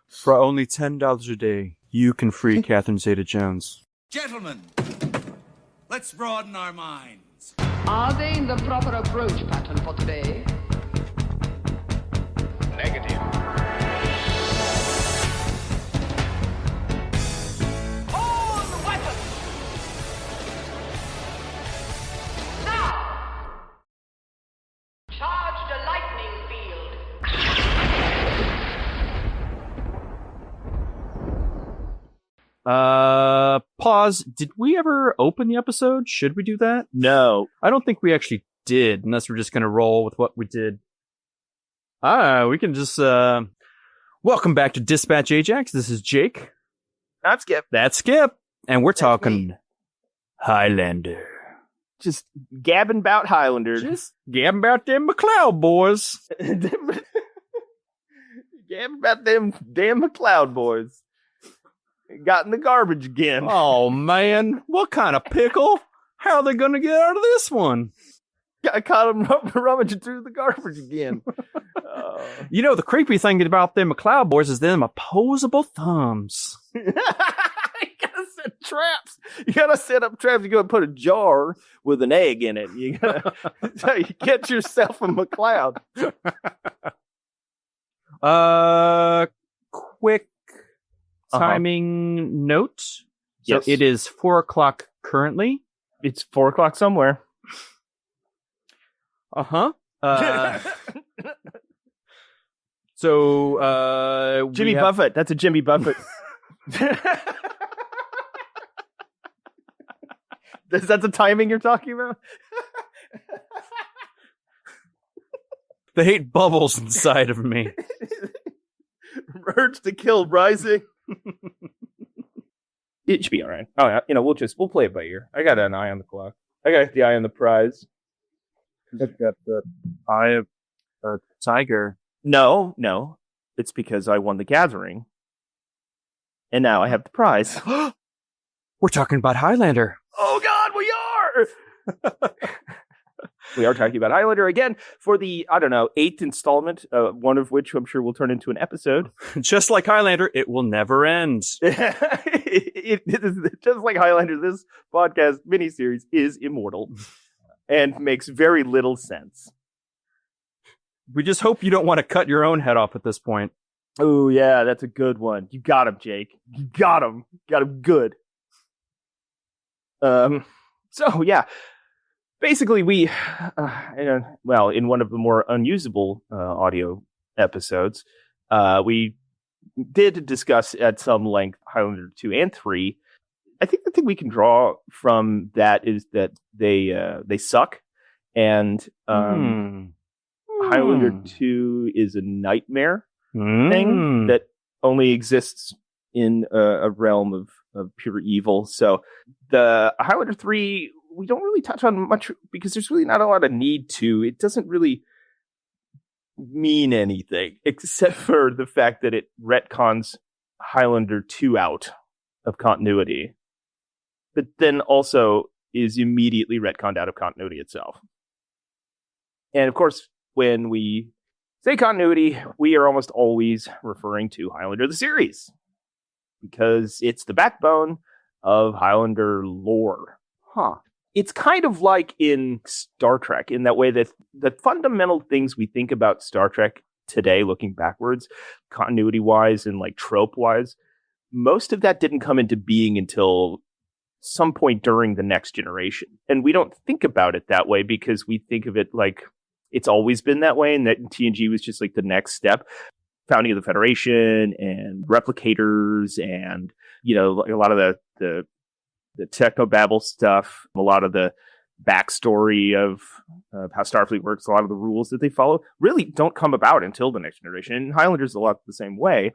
For only $10 a day, you can free Catherine Zeta-Jones. Gentlemen, let's broaden our minds. Are they in the proper approach pattern for today? Negative. Hold the weapon! Now! Charge the lightning field. Pause. Did we ever open the episode? Should we do that? No. I don't think we actually did, unless we're just going to roll with what we did. We can just, welcome back to Dispatch Ajax. This is Jake. Not Skip. That's Skip. And we're talking me. Highlander. Just gabbing about Highlander. Just gabbing about them Macleod boys. Gabbing about them damn Macleod boys. Got in the garbage again. Oh, man. What kind of pickle? How are they going to get out of this one? I caught him rummaging through the garbage again. You know, the creepy thing about them Macleod boys is them opposable thumbs. You gotta set traps. You gotta set up traps. You gotta put a jar with an egg in it. You gotta so you get yourself a Macleod. Quick timing note. Yes. So it is 4:00 currently. It's 4:00 somewhere. So Jimmy Buffett. That's a Jimmy Buffett. Is that the timing you're talking about? The hate bubbles inside of me. Urge to kill rising. It should be all right. Oh yeah, we'll play it by ear. I got an eye on the clock. I got the eye on the prize. I've got the eye of a tiger. No. It's because I won the gathering. And now I have the prize. We're talking about Highlander. Oh God, we are! We are talking about Highlander again for the, 8th installment, one of which I'm sure will turn into an episode. Just like Highlander, it will never end. It is just like Highlander, this podcast miniseries is immortal and makes very little sense. We just hope you don't want to cut your own head off at this point. Oh, yeah, that's a good one. You got him, Jake. You got him. Got him good. So, yeah. Basically, we, in one of the more unusable audio episodes, we did discuss at some length Highlander 2 and 3. I think the thing we can draw from that is that they suck, and Highlander 2 is a nightmare thing that only exists in a realm of pure evil. So the Highlander 3, we don't really touch on much because there's really not a lot of need to. It doesn't really mean anything except for the fact that it retcons Highlander 2 out of continuity, but then also is immediately retconned out of continuity itself. And of course, when we say continuity, we are almost always referring to Highlander the series because it's the backbone of Highlander lore. It's kind of like in Star Trek in that way that the fundamental things we think about Star Trek today, looking backwards, continuity-wise and like trope-wise, most of that didn't come into being until some point during the Next Generation. And we don't think about it that way because we think of it like it's always been that way, and that TNG was just like the next step. Founding of the Federation and replicators and, a lot of the technobabble stuff, a lot of the backstory of how Starfleet works, a lot of the rules that they follow really don't come about until the Next Generation. And Highlander's a lot the same way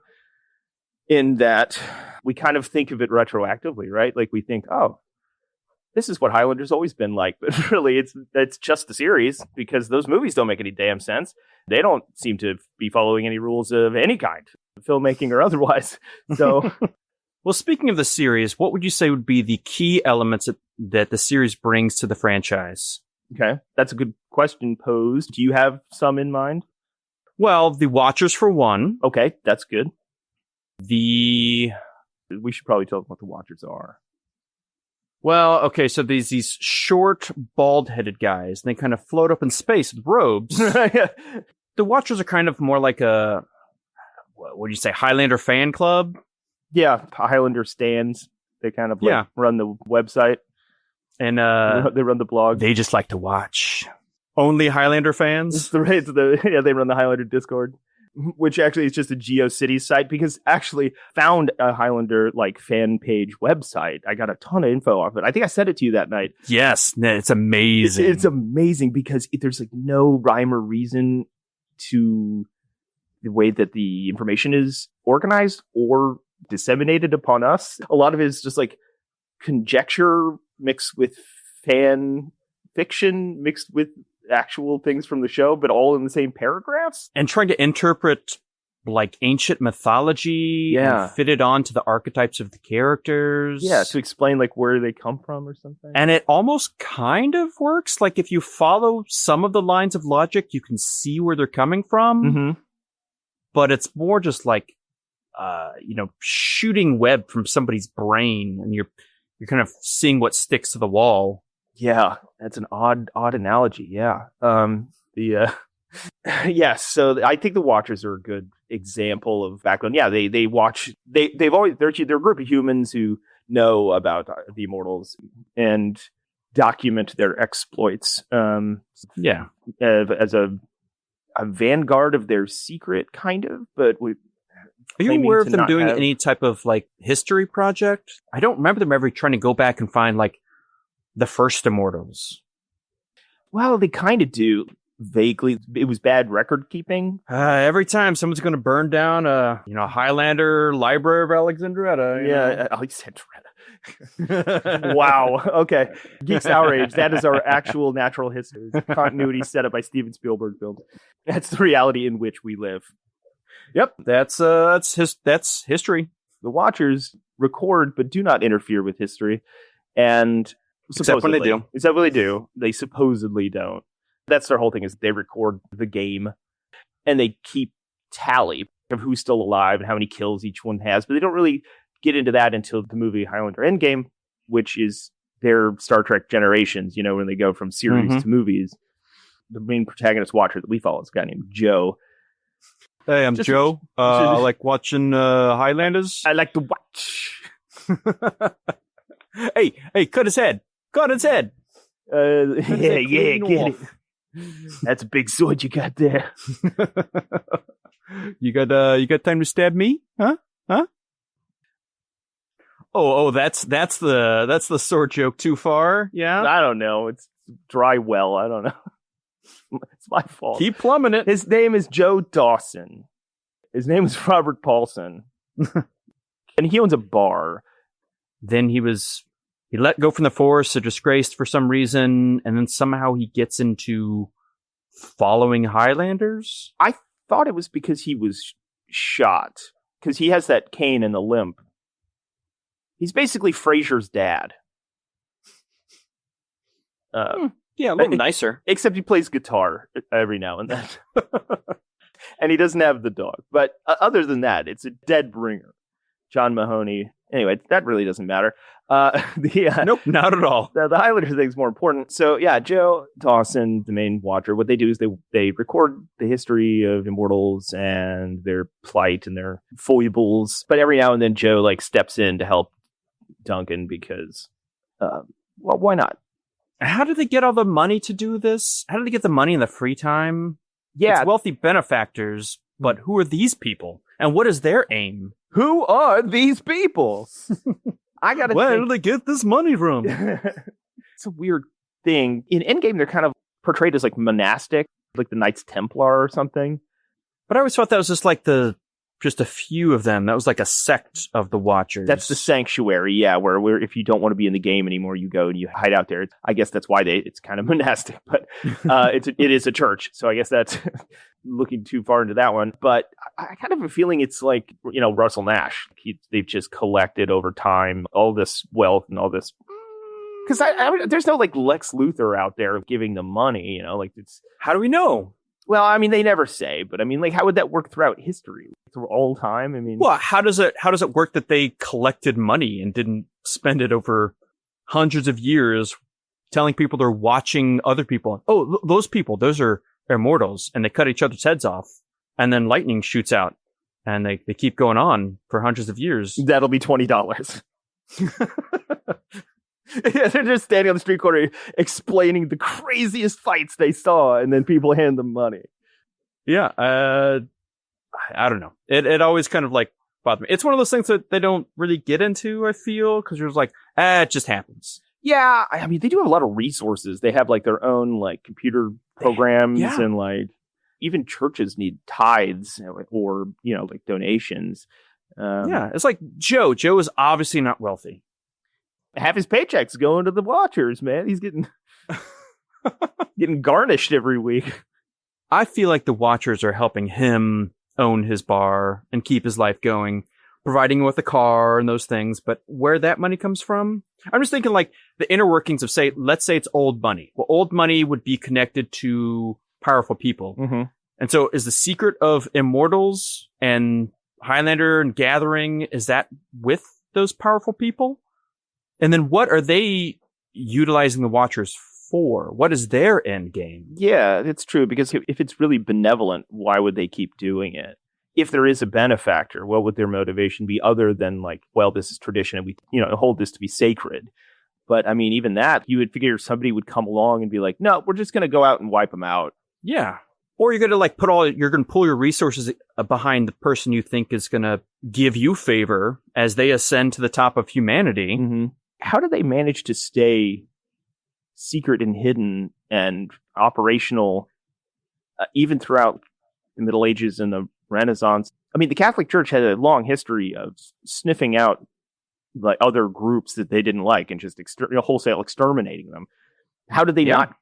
in that we kind of think of it retroactively, right? Like we think, oh, this is what Highlander's always been like, but really it's just the series because those movies don't make any damn sense. They don't seem to be following any rules of any kind, filmmaking or otherwise. So, well, speaking of the series, what would you say would be the key elements that the series brings to the franchise? Okay, that's a good question posed. Do you have some in mind? Well, the Watchers for one. Okay, that's good. We should probably tell them what the Watchers are. Well, okay, so these short, bald-headed guys, and they kind of float up in space with robes. Yeah. The Watchers are kind of more like a, what would you say, Highlander fan club? Yeah, Highlander stands. They kind of run the website. And they run the blog. They just like to watch. Only Highlander fans? They run the Highlander Discord, which actually is just a GeoCities site, because actually found a Highlander like fan page website. I got a ton of info off it. I think I sent it to you that night. Yes, it's amazing. It's amazing because there's like no rhyme or reason to the way that the information is organized or disseminated upon us. A lot of it is just like conjecture mixed with fan fiction mixed with actual things from the show, but all in the same paragraphs. And trying to interpret like ancient mythology and fit it onto the archetypes of the characters. Yeah, to explain like where they come from or something. And it almost kind of works. Like if you follow some of the lines of logic, you can see where they're coming from. Mm-hmm. But it's more just like, shooting web from somebody's brain, and you're kind of seeing what sticks to the wall. Yeah, that's an odd analogy. Yeah. So I think the Watchers are a good example of background. Yeah, they watch. They're a group of humans who know about the Immortals and document their exploits. As a vanguard of their secret, kind of. But are you aware of them doing any type of like history project? I don't remember them ever trying to go back and find like the first Immortals. Well, they kind of do. Vaguely. It was bad record keeping. Every time someone's going to burn down Highlander Library of Alexandretta. Alexandretta. Wow. Okay. Geeks Our Age. That is our actual natural history continuity set up by Steven Spielberg films. That's the reality in which we live. Yep. That's history. The Watchers record but do not interfere with history. And except when they do. They supposedly don't. That's their whole thing, is they record the game and they keep tally of who's still alive and how many kills each one has. But they don't really get into that until the movie Highlander Endgame, which is their Star Trek Generations, when they go from series to movies. The main protagonist Watcher that we follow is a guy named Joe. Hey, I'm Joe. I like watching Highlanders. I like to watch. Hey, cut his head. Get it. That's a big sword you got there. You got time to stab me? Huh? Oh, that's the sword joke too far. Yeah. I don't know. It's dry well. I don't know. It's my fault. Keep plumbing it. His name is Joe Dawson. His name is Robert Paulson. And he owns a bar. Then he let go from the force, disgraced for some reason, and then somehow he gets into following Highlanders? I thought it was because he was shot. Because he has that cane and the limp. He's basically Frasier's dad. Yeah, a little nicer. Except he plays guitar every now and then. And he doesn't have the dog. But other than that, it's a dead bringer. John Mahoney. Anyway, that really doesn't matter. Nope, not at all. The Highlander thing is more important. So, yeah, Joe Dawson, the main Watcher, what they do is they record the history of Immortals and their plight and their foibles. But every now and then, Joe steps in to help Duncan because, why not? How did they get all the money to do this? How did they get the money in the free time? Yeah. It's wealthy benefactors, but who are these people? And what is their aim? Who are these people? I gotta Where do they get this money from? It's a weird thing. In Endgame, they're kind of portrayed as monastic, like the Knights Templar or something. But I always thought that was just a few of them. That was like a sect of the Watchers. That's the sanctuary, yeah, where if you don't want to be in the game anymore, you go and you hide out there. I guess that's why it's kind of monastic, but it is a church. So I guess that's looking too far into that one. But I kind of have a feeling it's like, Russell Nash. They've just collected over time all this wealth and all this. Because there's no Lex Luthor out there giving them money, it's. How do we know? Well, I mean, they never say, but I mean, like, how would that work throughout history? Through all time? I mean, Well, how does it work that they collected money and didn't spend it over hundreds of years telling people they're watching other people? Oh, those people, those are immortals, and they cut each other's heads off, and then lightning shoots out, and they keep going on for hundreds of years. that'll be $20. Yeah, they're just standing on the street corner explaining the craziest fights they saw, and then people hand them money. Yeah, I don't know. It always kind of like bothered me. It's one of those things that they don't really get into, I feel, because you're just like, it just happens. Yeah, I mean, they do have a lot of resources. They have like their own like computer programs, Yeah. and like even churches need tithes or like donations. Yeah, it's like Joe. Joe is obviously not wealthy. Half his paychecks going to the Watchers, man. He's getting garnished every week. I feel like the Watchers are helping him own his bar and keep his life going, providing him with a car and those things. But where that money comes from, I'm just thinking like the inner workings of, let's say it's old money. Well, old money would be connected to powerful people. Mm-hmm. And so is the secret of Immortals and Highlander and Gathering, is that with those powerful people? And then what are they utilizing the Watchers for? What is their end game? Yeah, it's true, because if it's really benevolent, why would they keep doing it? If there is a benefactor, what would their motivation be other than like, well, this is tradition and we, hold this to be sacred? But I mean, even that, you would figure somebody would come along and be like, no, we're just going to go out and wipe them out. Yeah. Or you're going to like you're going to pull your resources behind the person you think is going to give you favor as they ascend to the top of humanity. Mm-hmm. How do they manage to stay secret and hidden and operational even throughout the Middle Ages and the Renaissance? I mean, the Catholic Church had a long history of sniffing out like other groups that they didn't like and just wholesale exterminating them. How did they not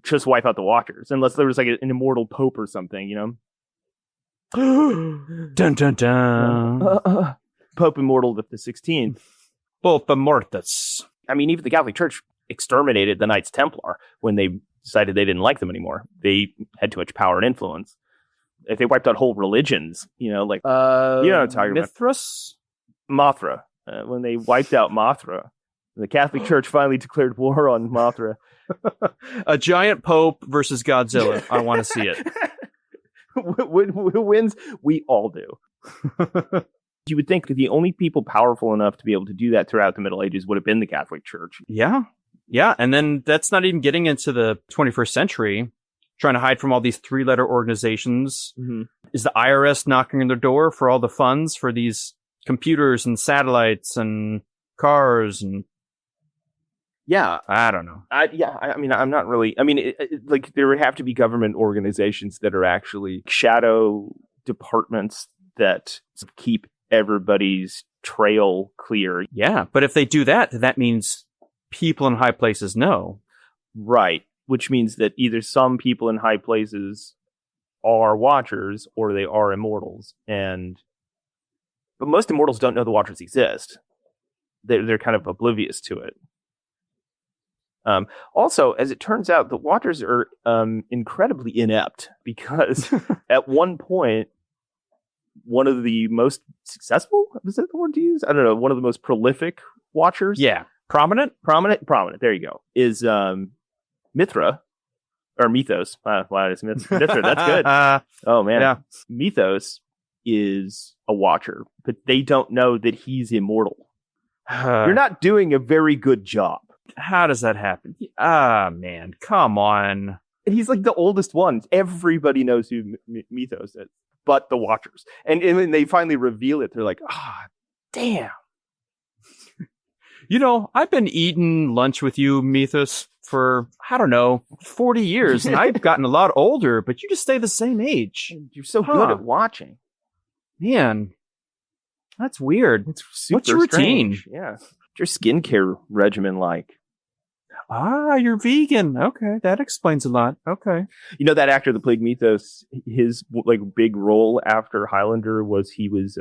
just wipe out the Watchers, unless there was like an immortal pope or something, Dun dun dun. Pope Immortal the 16th. Pope Immortus. I mean, even the Catholic Church exterminated the Knights Templar when they decided they didn't like them anymore. They had too much power and influence. If they wiped out whole religions, like what I'm talking about. Mithras? Mothra. When they wiped out Mothra, the Catholic Church finally declared war on Mothra. A giant pope versus Godzilla. I want to see it. Who wins? We all do. You would think that the only people powerful enough to be able to do that throughout the Middle Ages would have been the Catholic Church. Yeah. Yeah. And then that's not even getting into the 21st century, trying to hide from all these 3-letter organizations. Mm-hmm. Is the IRS knocking on their door for all the funds for these computers and satellites and cars? And yeah, I don't know. I mean, I'm not really. I mean, like there would have to be government organizations that are actually shadow departments that keep everybody's trail clear. Yeah, but if they do that, then that means people in high places know. Right, which means that either some people in high places are Watchers or they are Immortals. But most Immortals don't know the Watchers exist. They're kind of oblivious to it. Also, as it turns out, the Watchers are incredibly inept, because at one point, one of the most successful, is that the word to use? I don't know, one of the most prolific Watchers. Yeah. Prominent. There you go. Is Mithra, or Mythos. Wow, it's Mithra. That's good. Oh man. Yeah. Mythos is a Watcher, but they don't know that he's immortal. You're not doing a very good job. How does that happen? Man, come on. And he's like the oldest one. Everybody knows who Mythos is, but the Watchers. And when they finally reveal it, they're like, damn. I've been eating lunch with you, Mythos, for, 40 years, and I've gotten a lot older, but you just stay the same age. You're so good at watching. Man, that's weird. It's super What's your routine? Strange. Yeah. What's your skincare regimen like? You're vegan. Okay, that explains a lot. Okay. That actor that played Mythos, his like big role after Highlander was he was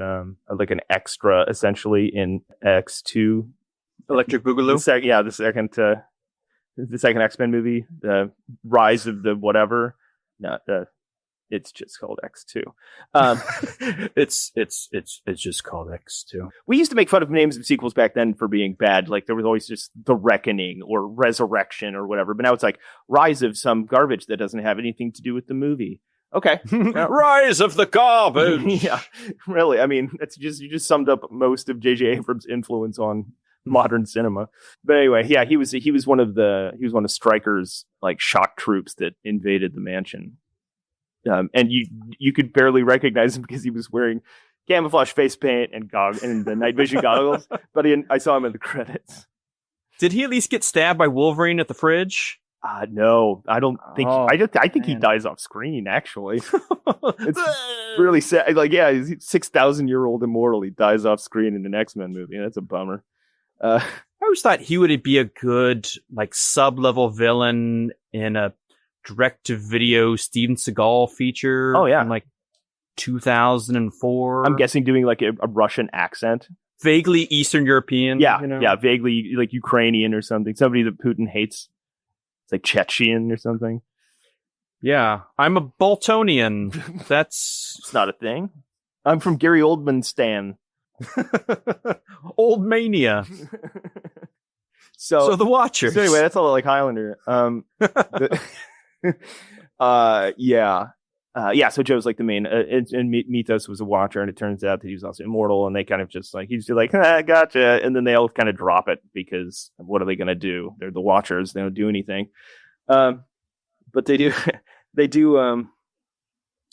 like an extra essentially in X2. Electric Boogaloo? The second X-Men movie, the Rise of the whatever. No, It's just called X2. It's just called X2. We used to make fun of names of sequels back then for being bad. Like there was always just The Reckoning or Resurrection or whatever. But now it's like Rise of some garbage that doesn't have anything to do with the movie. Okay. Rise of the garbage. Yeah, really. I mean, you just summed up most of J.J. Abrams' influence on modern cinema. But anyway, yeah, he was one of Stryker's like shock troops that invaded the mansion. And you could barely recognize him because he was wearing camouflage face paint and the night vision goggles. But I saw him in the credits. Did he at least get stabbed by Wolverine at the fridge? No, I don't think. I think he dies off screen. Actually, it's really sad. Like, yeah, he's 6,000-year-old immortal. He dies off screen in an X-Men movie. That's a bummer. I always thought he would be a good like sub-level villain in a direct-to-video Steven Seagal feature. Oh yeah, in like 2004. I'm guessing doing like a Russian accent, vaguely Eastern European. Yeah, you know? Yeah, vaguely like Ukrainian or something. Somebody that Putin hates. It's like Chechen or something. Yeah, I'm a Boltonian. It's not a thing. I'm from Gary Oldman Stan. Old Mania. So the Watchers. So anyway, that's all like Highlander. Yeah. So Joe's like the main, and Mythos was a Watcher, and it turns out that he was also immortal, and they kind of just like, he's just like, gotcha, and then they all kind of drop it because what are they going to do? They're the Watchers, they don't do anything. But they do,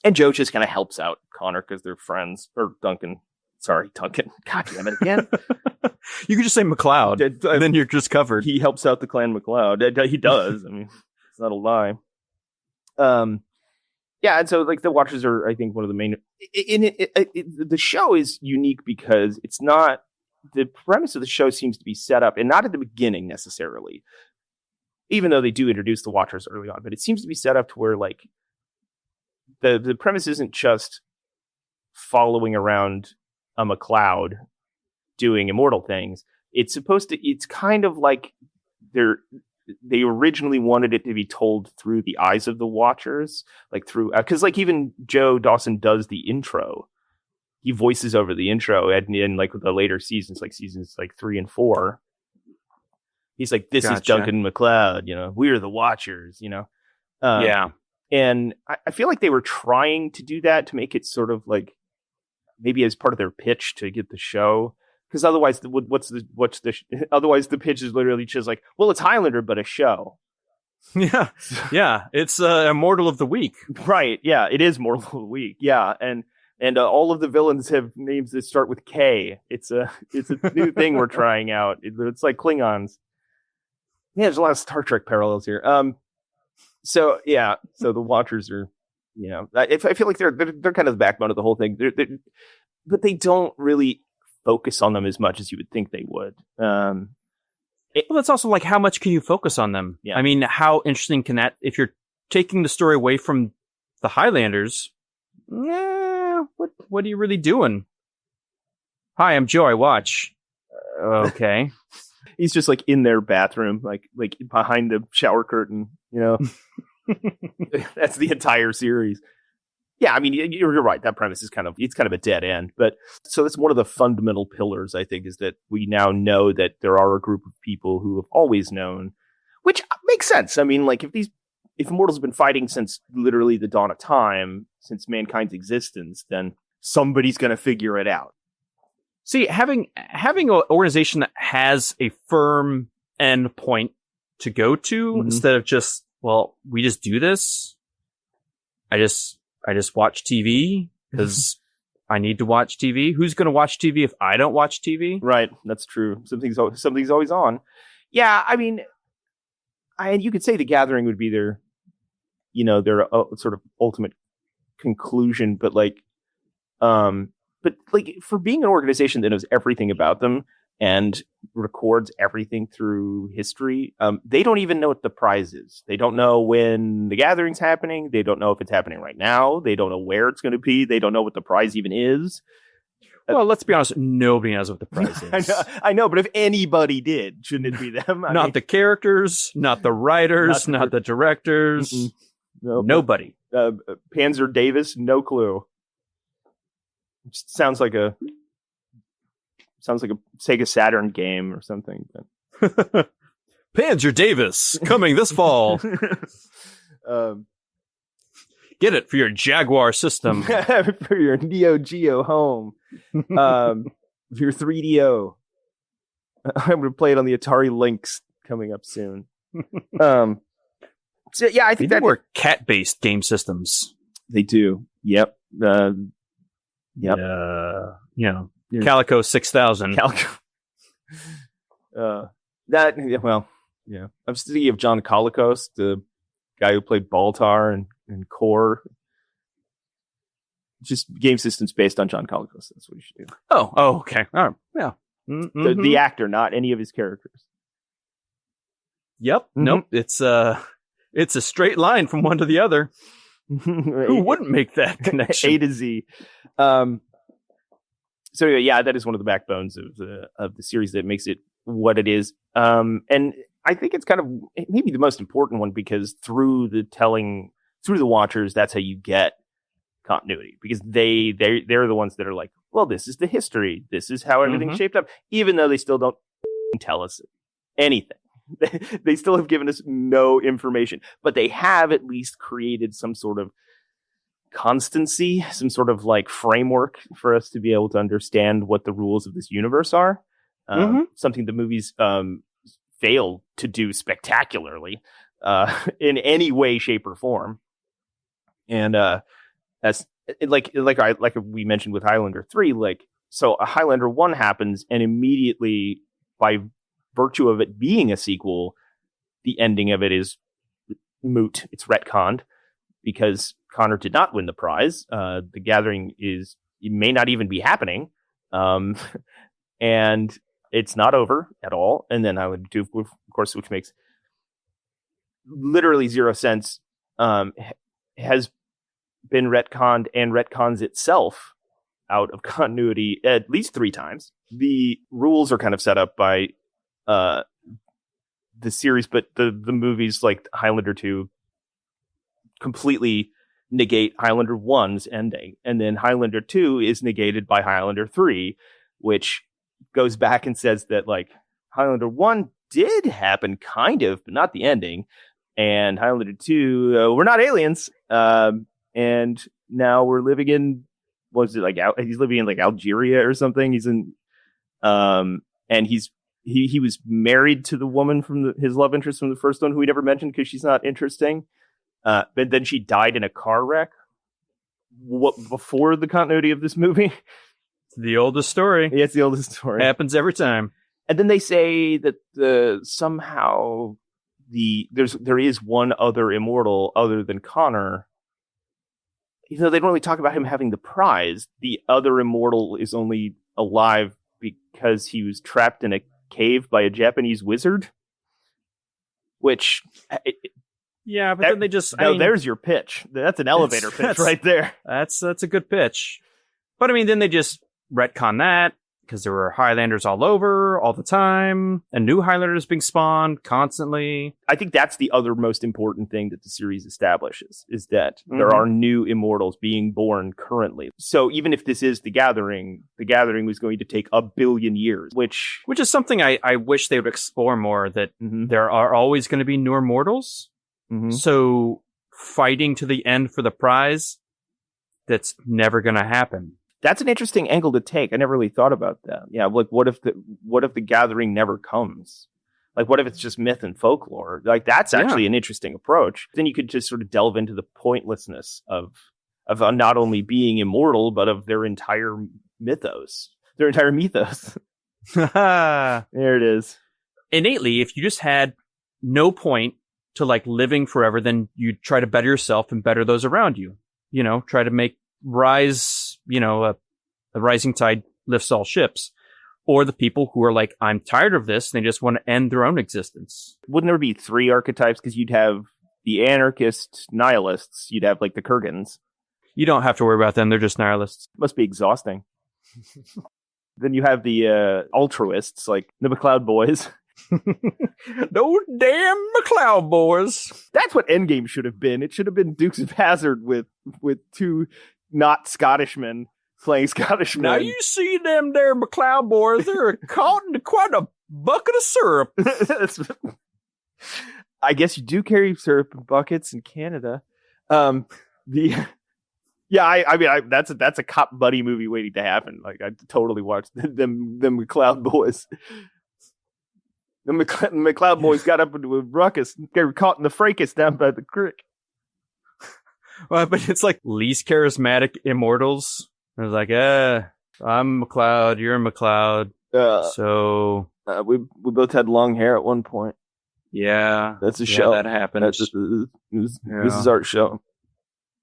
and Joe just kind of helps out Connor because they're friends, or Duncan. Sorry, Duncan. God damn it again. You could just say Macleod, and then you're just covered. He helps out the clan Macleod. He does. I mean, it's not a lie. Yeah, and so like the Watchers are, I think, one of the main. The show is unique because it's not the premise of the show seems to be set up, and not at the beginning necessarily, even though they do introduce the Watchers early on. But it seems to be set up to where like the premise isn't just following around a Macleod doing immortal things. It's kind of like they originally wanted it to be told through the eyes of the Watchers, like through, because like even Joe Dawson does the intro. He voices over the intro, and in like the later seasons, like seasons like 3 and 4, he's like, "This is Duncan Macleod, we're the Watchers, Yeah, and I feel like they were trying to do that to make it sort of like maybe as part of their pitch to get the show. Because otherwise, otherwise the pitch is literally just like, well, it's Highlander, but a show. Yeah, yeah, it's Immortal of the Week, right? Yeah, it is Immortal of the Week. Yeah, and all of the villains have names that start with K. It's a new thing we're trying out. It's like Klingons. Yeah, there's a lot of Star Trek parallels here. So the Watchers are, I feel like they're kind of the backbone of the whole thing. But they don't really focus on them as much as you would think they would. Well, that's also like, how much can you focus on them? Yeah. I mean, how interesting can that, if you're taking the story away from the Highlanders, what are you really doing? Hi, I'm Joe, I watch. Okay. He's just like in their bathroom, like behind the shower curtain, That's the entire series. Yeah, I mean, you're right. That premise is kind of a dead end. But so that's one of the fundamental pillars, I think, is that we now know that there are a group of people who have always known, which makes sense. I mean, like if immortals have been fighting since literally the dawn of time, since mankind's existence, then somebody's going to figure it out. See, having an organization that has a firm end point to go to instead of just, well, we just do this. I just watch TV because I need to watch TV. Who's going to watch TV if I don't watch TV? Right. That's true. Something's always on. Yeah. I mean, you could say the Gathering would be their sort of ultimate conclusion, but for being an organization that knows everything about them and records everything through history, they don't even know what the prize is. They don't know when the Gathering's happening. They don't know if it's happening right now. They don't know where it's going to be. They don't know what the prize even is. Well, let's be honest. Nobody knows what the prize is. I know, but if anybody did, shouldn't it be them? Not the characters, not the writers, not the directors. No, nobody. Panzer Davis, no clue. Just sounds like a Sega Saturn game or something. Panzer Davis coming this fall. Get it for your Jaguar system. For your Neo Geo home. For your 3DO. I'm going to play it on the Atari Lynx coming up soon. So yeah, I think that were cat-based game systems. They do. Yep. Yep. Calico 6000. Calico. Yeah. I'm thinking of John Colicos, the guy who played Baltar and Core. Just game systems based on John Colicos. That's what you should do. Oh, okay. All right. Yeah. Mm-hmm. The actor, not any of his characters. Yep. Mm-hmm. Nope. It's a straight line from one to the other. Who wouldn't make that connection? A to Z. So yeah, that is one of the backbones of the series that makes it what it is. And I think it's kind of maybe the most important one because through the Watchers, that's how you get continuity, because they're the ones that are like, well, this is the history, this is how everything's shaped up, even though they still don't tell us anything. They still have given us no information, but they have at least created some sort of constancy, some sort of like framework for us to be able to understand what the rules of this universe are. Something the movies fail to do spectacularly in any way, shape, or form. And as like we mentioned with Highlander 3, so a Highlander 1 happens, and immediately by virtue of it being a sequel, the ending of it is moot. It's retconned because Connor did not win the prize. The gathering it may not even be happening. And it's not over at all. And then Highlander 2, of course, which makes literally zero sense, has been retconned and retcons itself out of continuity at least 3 times. The rules are kind of set up by the series, but the movies like Highlander 2 completely negate Highlander 1's ending, and then Highlander 2 is negated by Highlander 3, which goes back and says that like Highlander 1 did happen kind of, but not the ending, and Highlander 2 we're not aliens, and now we're living in, he's living in like Algeria or something. He's in and he was married to the woman from his love interest from the first one, who we never mentioned because she's not interesting. But then she died in a car wreck. Before the continuity of this movie? It's the oldest story. Yeah, it's the oldest story. Happens every time. And then they say that somehow there is one other immortal other than Connor. Even though they don't really talk about him having the prize, the other immortal is only alive because he was trapped in a cave by a Japanese wizard. Which... yeah, but then they just... there's your pitch. That's an elevator pitch right there. That's a good pitch. But I mean, then they just retcon that, because there were Highlanders all over, all the time, and new Highlanders being spawned constantly. I think that's the other most important thing that the series establishes, is that there are new immortals being born currently. So even if this is the Gathering was going to take 1 billion years, which is something I wish they would explore more, that there are always going to be newer mortals. So fighting to the end for the prize, that's never going to happen. That's an interesting angle to take. I never really thought about that. Yeah, like what if the Gathering never comes? Like what if it's just myth and folklore? Like that's actually an interesting approach. Then you could just sort of delve into the pointlessness of not only being immortal, but of their entire mythos. There it is. Innately, if you just had no point to like living forever, then you try to better yourself and better those around you. You know, try to make rise, a rising tide lifts all ships. Or the people who are like, I'm tired of this, and they just want to end their own existence. Wouldn't there be 3 archetypes? Because you'd have the anarchist nihilists, you'd have like the Kurgans. You don't have to worry about them, they're just nihilists. Must be exhausting. Then you have the altruists, like the Macleod boys. Those damn Macleod boys. That's what Endgame should have been. It should have been Dukes of Hazzard with two not Scottish men playing Scottish men. Now you see them there Macleod boys, they're caught in quite a bucket of syrup. I guess you do carry syrup in buckets in Canada. I mean, that's a cop buddy movie waiting to happen. Like, I totally watched them Macleod boys. The Macleod boys got up into a ruckus. They were caught in the fracas down by the creek. Well, but it's like least charismatic immortals. I was like, I'm Macleod, you're Macleod. So we both had long hair at one point. Yeah, that's a show that happened. This is our show.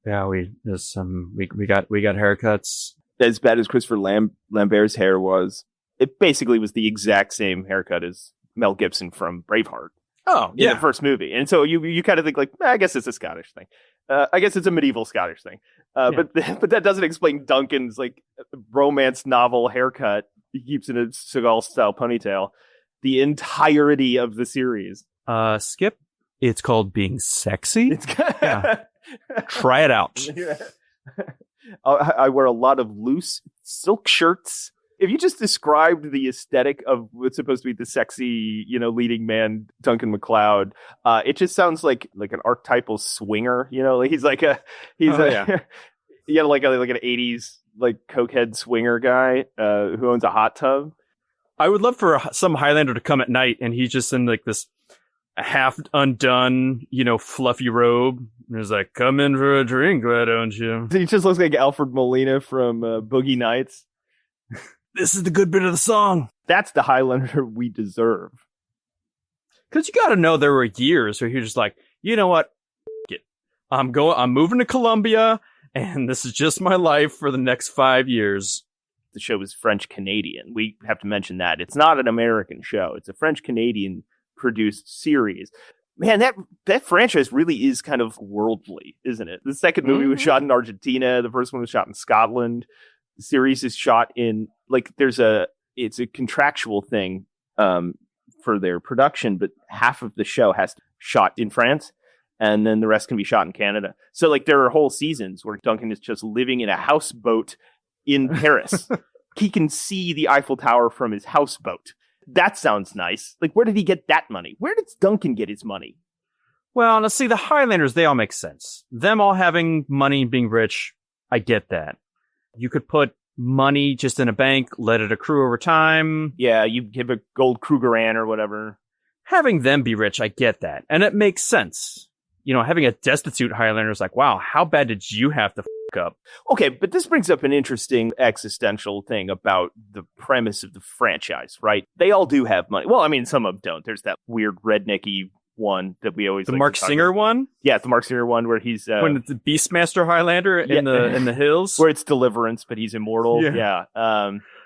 Yeah, we got haircuts. As bad as Christopher Lambert's hair was, it basically was the exact same haircut as Mel Gibson from Braveheart. Oh, in the first movie. And so you kind of think like, I guess it's a Scottish thing. I guess it's a medieval Scottish thing. But that doesn't explain Duncan's like romance novel haircut. He keeps in a Seagal style ponytail the entirety of the series. Skip. It's called being sexy. Try it out. I wear a lot of loose silk shirts. If you just described the aesthetic of what's supposed to be the sexy, leading man, Duncan MacLeod, it just sounds like an archetypal swinger. Like he's like an 80s like cokehead swinger guy who owns a hot tub. I would love for some Highlander to come at night and he's just in like this half undone, fluffy robe. And he's like, "Come in for a drink, why don't you?" He just looks like Alfred Molina from Boogie Nights. This is the good bit of the song. That's the Highlander we deserve. Because you got to know there were years where you're just like, you know what? I'm moving to Colombia, and this is just my life for the next 5 years. The show is French-Canadian. We have to mention that. It's not an American show. It's a French-Canadian produced series. Man, that franchise really is kind of worldly, isn't it? The second movie was shot in Argentina. The first one was shot in Scotland. The series is shot in it's a contractual thing for their production, but half of the show has to be shot in France, and then the rest can be shot in Canada. So like there are whole seasons where Duncan is just living in a houseboat in Paris. He can see the Eiffel Tower from his houseboat. That sounds nice. Like, where did he get that money? Where did Duncan get his money? Well, let's see, the Highlanders, they all make sense. Them all having money and being rich, I get that. You could put money just in a bank, let it accrue over time. Yeah, you give a gold Krugerrand or whatever. Having them be rich, I get that. And it makes sense. Having a destitute Highlander is like, wow, how bad did you have to up? Okay, but this brings up an interesting existential thing about the premise of the franchise, right? They all do have money. Well, I mean, some of them don't. There's that weird rednecky one that we always the Mark Singer one. Yeah, it's the Mark Singer one where he's when it's the Beastmaster Highlander in the hills, where it's Deliverance, but he's immortal. Yeah.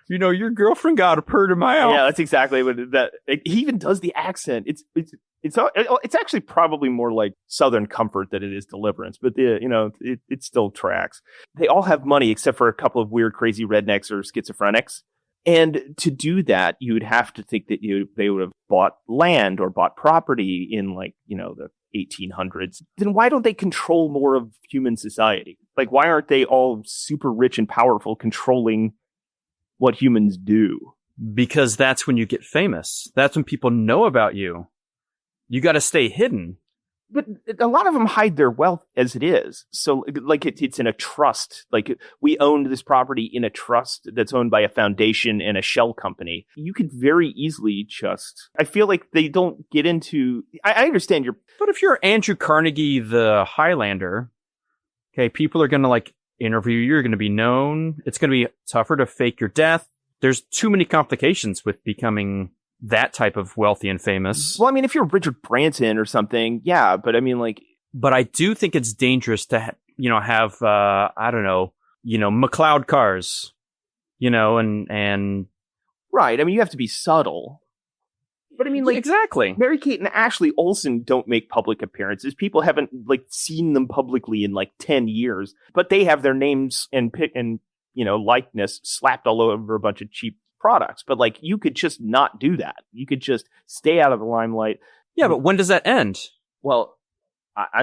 Your girlfriend got a purt in my house. Yeah, that's exactly what that. He even does the accent. It's actually probably more like Southern Comfort than it is Deliverance, but it still tracks. They all have money except for a couple of weird, crazy rednecks or schizophrenics. And to do that, you would have to think that they would have bought land or bought property in the 1800s. Then why don't they control more of human society? Like, why aren't they all super rich and powerful, controlling what humans do? Because that's when you get famous. That's when people know about you. You got to stay hidden. But a lot of them hide their wealth as it is. So like it's in a trust. Like we owned this property in a trust that's owned by a foundation and a shell company. You could very easily I feel like they don't get into, I understand but if you're Andrew Carnegie, the Highlander, okay, people are going to interview you. You're going to be known. It's going to be tougher to fake your death. There's too many complications with becoming that type of wealthy and famous. Well, I mean, if you're Richard Branson or something, yeah, but I mean, but I do think it's dangerous to, have, I don't know, Macleod cars, and. Right. I mean, you have to be subtle. But I mean, exactly. Mary-Kate and Ashley Olsen don't make public appearances. People haven't seen them publicly in 10 years, but they have their names and likeness slapped all over a bunch of cheap products, but like you could just not do that. You could just stay out of the limelight. Yeah, but when does that end? Well,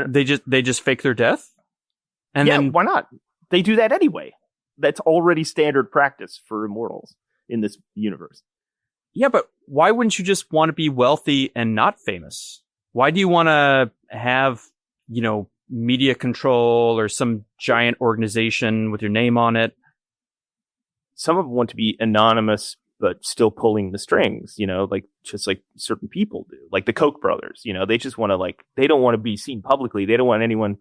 They just fake their death? And yeah, then why not? They do that anyway. That's already standard practice for immortals in this universe. yeah, but why wouldn't you just want to be wealthy and not famous? Why do you want to have, media control or some giant organization with your name on it? Some of them want to be anonymous, but still pulling the strings, just like certain people do, like the Koch brothers, they just want to they don't want to be seen publicly. They don't want anyone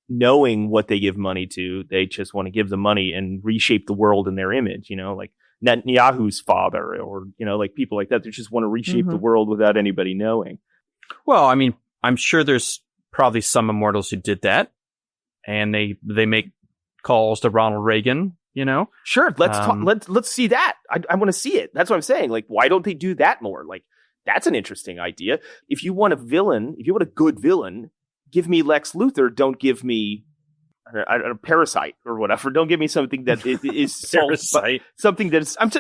knowing what they give money to. They just want to give the money and reshape the world in their image, like Netanyahu's father or, people like that. They just want to reshape the world without anybody knowing. Well, I mean, I'm sure there's probably some immortals who did that, and they make calls to Ronald Reagan, Sure. Let's talk. Let's see that. I want to see it. That's what I'm saying. Why don't they do that more? That's an interesting idea. If you want a villain, if you want a good villain, give me Lex Luthor. Don't give me a Parasite or whatever. Don't give me something that is solved by, something that is. I'm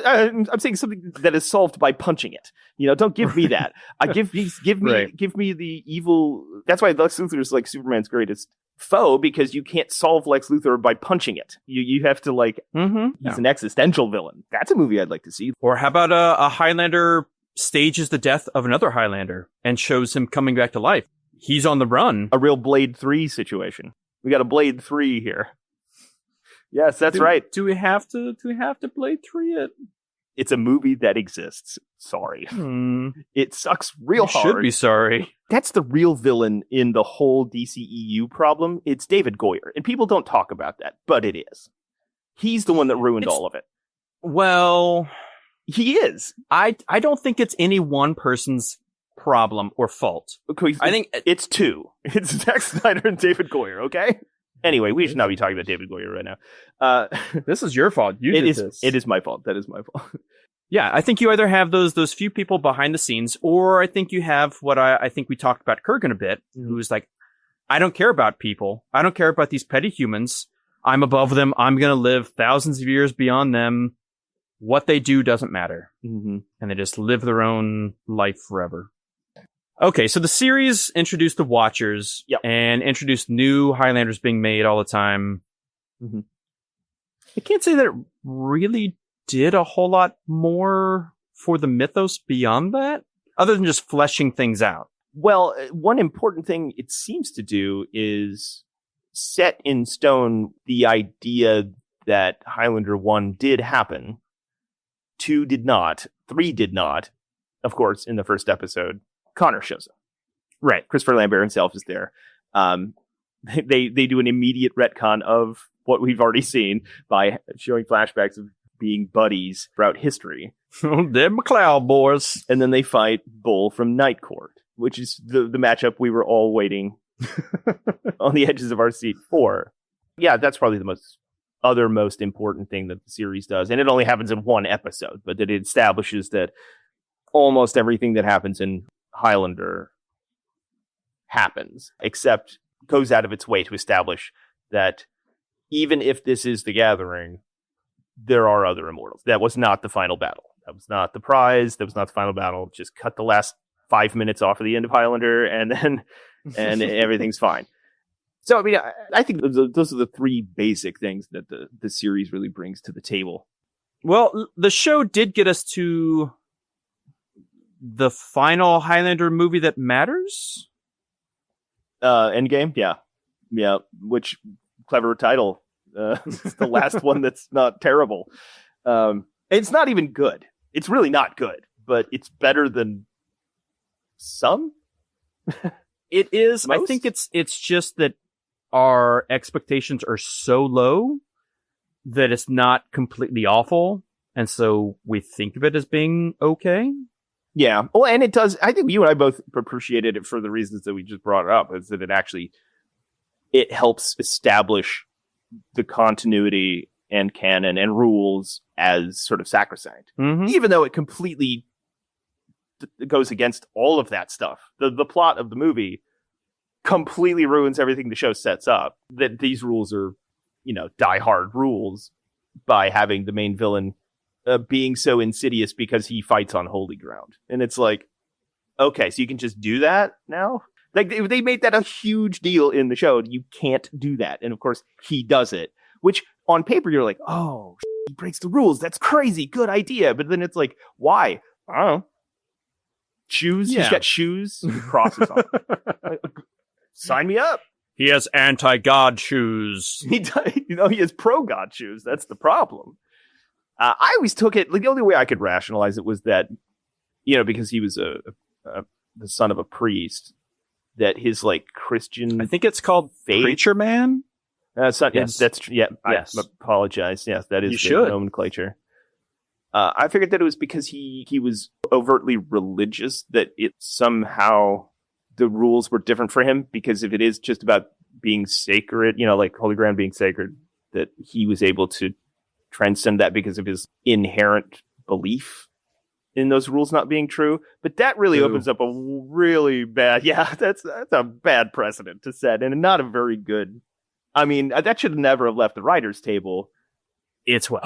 saying something that is solved by punching it. Don't give me that. Give me the evil. That's why Lex Luthor is Superman's greatest foe, because you can't solve Lex Luthor by punching it. You have to he's an existential villain. That's a movie I'd like to see. Or how about a Highlander stages the death of another Highlander and shows him coming back to life? He's on the run. A real Blade 3 situation. We got a Blade 3 here. Yes, that's right. Do we have to Blade 3 it? It's a movie that exists. Sorry. It sucks real hard. Should be sorry. That's the real villain in the whole DCEU problem. It's David Goyer. And people don't talk about that, but it is. He's the one that ruined all of it. Well, he is. I don't think it's any one person's problem or fault. Okay, I think it's two. It's Zack Snyder and David Goyer, okay? Anyway, we should not be talking about David Goyer right now. This is your fault. You did this. It is my fault. That is my fault. Yeah, I think you either have those few people behind the scenes, or I think you have what I think we talked about Kurgan a bit, who's like, I don't care about people. I don't care about these petty humans. I'm above them. I'm going to live thousands of years beyond them. What they do doesn't matter. And they just live their own life forever. Okay, so the series introduced the Watchers and introduced new Highlanders being made all the time. I can't say that it really did a whole lot more for the mythos beyond that, other than just fleshing things out. Well, one important thing it seems to do is set in stone the idea that Highlander 1 did happen, 2 did not, 3 did not. Of course, in the first episode, Connor shows up. Right. Christopher Lambert himself is there. They do an immediate retcon of what we've already seen by showing flashbacks of being buddies throughout history. They're Macleod boys. And then they fight Bull from Night Court, which is the matchup we were all waiting on the edges of our seat for. Yeah, that's probably the most important thing that the series does. And it only happens in one episode, but that it establishes that almost everything that happens in Highlander happens, except goes out of its way to establish that even if this is the Gathering, there are other immortals. That was not the final battle. That was not the prize. That was not the final battle. Just cut the last 5 minutes off of the end of Highlander, and everything's fine. So, I mean, I think those are the three basic things that the series really brings to the table. Well, the show did get us to the final Highlander movie that matters. Endgame, yeah. Which clever title. It's the last one that's not terrible. It's not even good. It's really not good, but it's better than some. It is. Most? I think it's just that our expectations are so low that it's not completely awful, and so we think of it as being okay. Yeah. Well, and it does. I think you and I both appreciated it for the reasons that we just brought up, is that it helps establish the continuity and canon and rules as sort of sacrosanct, even though it completely goes against all of that stuff. The plot of the movie completely ruins everything the show sets up. That these rules are, die hard rules by having the main villain being so insidious because he fights on holy ground. And it's like, okay, so you can just do that now? Like, they made that a huge deal in the show. You can't do that. And of course, he does it, which on paper, you're like, oh, he breaks the rules. That's crazy. Good idea. But then it's like, why? I don't know. Shoes? Yeah. He's got shoes. Crosses on. Like, sign me up. He has anti-God shoes. He does, he has pro-God shoes. That's the problem. I always took it, like, the only way I could rationalize it was that, because he was the son of a priest, that his, like, Christian I think it's called faith. Preacher Man. Yes, that's true. Yeah, Yes. I apologize. Yes, that is You the should. nomenclature. I figured that it was because he was overtly religious, that it somehow the rules were different for him, because if it is just about being sacred, like Holy Ground being sacred, that he was able to transcend that because of his inherent belief in those rules not being true. But that really opens up a really bad, that's a bad precedent to set, and not a very good. I mean, that should never have left the writer's table. It's what?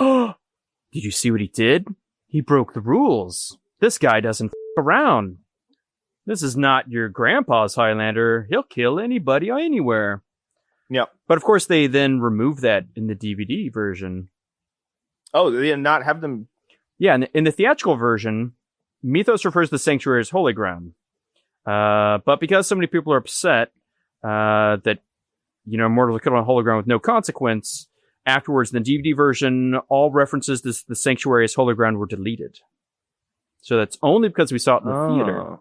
Did you see what he did? He broke the rules. This guy doesn't around. This is not your grandpa's Highlander. He'll kill anybody anywhere. Yeah. But of course, they then remove that in the DVD version. Oh, they did not have them. Yeah, in the theatrical version, Mythos refers to the sanctuary as holy ground. But because so many people are upset that, immortals are killed on holy ground with no consequence, afterwards, in the DVD version, all references to the sanctuary as holy ground were deleted. So that's only because we saw it in the theater.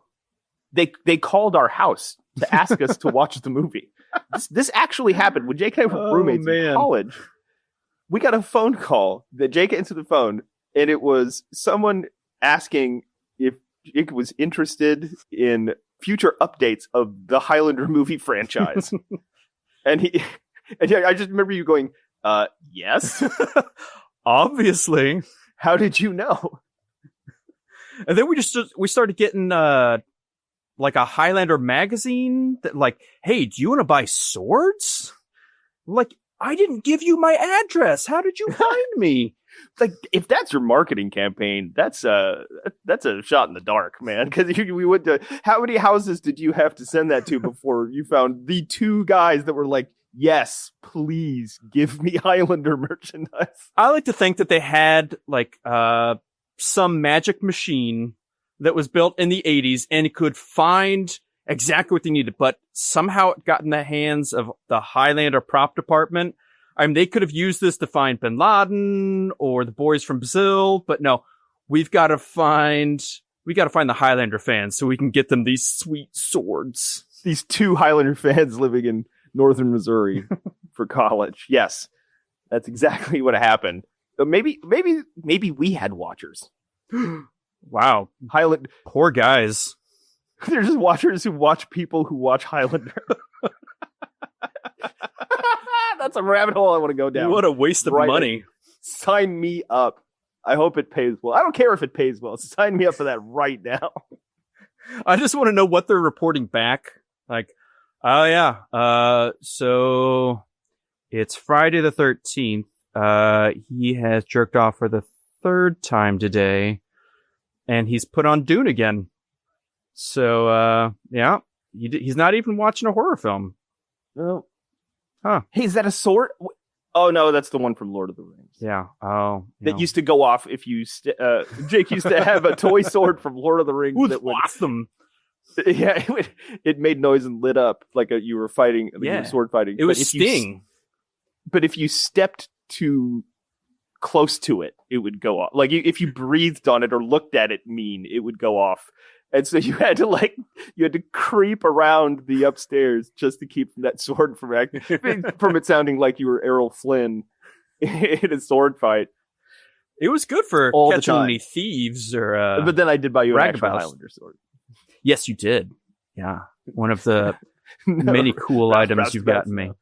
They called our house to ask us to watch the movie. This actually happened when Jake and I were roommates in college. We got a phone call that Jake answered the phone, and it was someone asking if Jake was interested in future updates of the Highlander movie franchise. and I just remember you going, yes. Obviously. How did you know? And then we started getting like a Highlander magazine that, like, hey, do you want to buy swords? Like, I didn't give you my address. How did you find me? Like, if that's your marketing campaign, that's a shot in the dark, man. Because we went to, how many houses did you have to send that to before you found the two guys that were like, yes, please give me Highlander merchandise? I like to think that they had like some magic machine that was built in the 80s and it could find exactly what they needed, but somehow it got in the hands of the Highlander prop department. I mean, they could have used this to find Bin Laden or the boys from Brazil, but no, we've got to find the Highlander fans so we can get them these sweet swords. These two Highlander fans living in northern Missouri for college. Yes, that's exactly what happened. But maybe we had watchers. Wow, poor guys. They're just watchers who watch people who watch Highlander. That's a rabbit hole I want to go down. What a waste of money. Sign me up. I hope it pays well. I don't care if it pays well. Sign me up for that right now. I just want to know what they're reporting back. Like, oh yeah. So it's Friday the 13th. He has jerked off for the third time today, and he's put on Dune again. So, yeah, he's not even watching a horror film. No. Huh. Hey, is that a sword? Oh, no, that's the one from Lord of the Rings. Yeah. Oh. That used to go off if you... Jake used to have a toy sword from Lord of the Rings. That was awesome. Yeah, it made noise and lit up like you were fighting, like you were sword fighting. It was Sting. But if you stepped too close to it, it would go off. Like if you breathed on it or looked at it it would go off. And so you had to creep around the upstairs just to keep that sword from it sounding like you were Errol Flynn in a sword fight. It was good for all catching any thieves or. But then I did buy you an actual ragabouts. Highlander sword. Yes, you did. Yeah, one of the many cool items you've gotten me.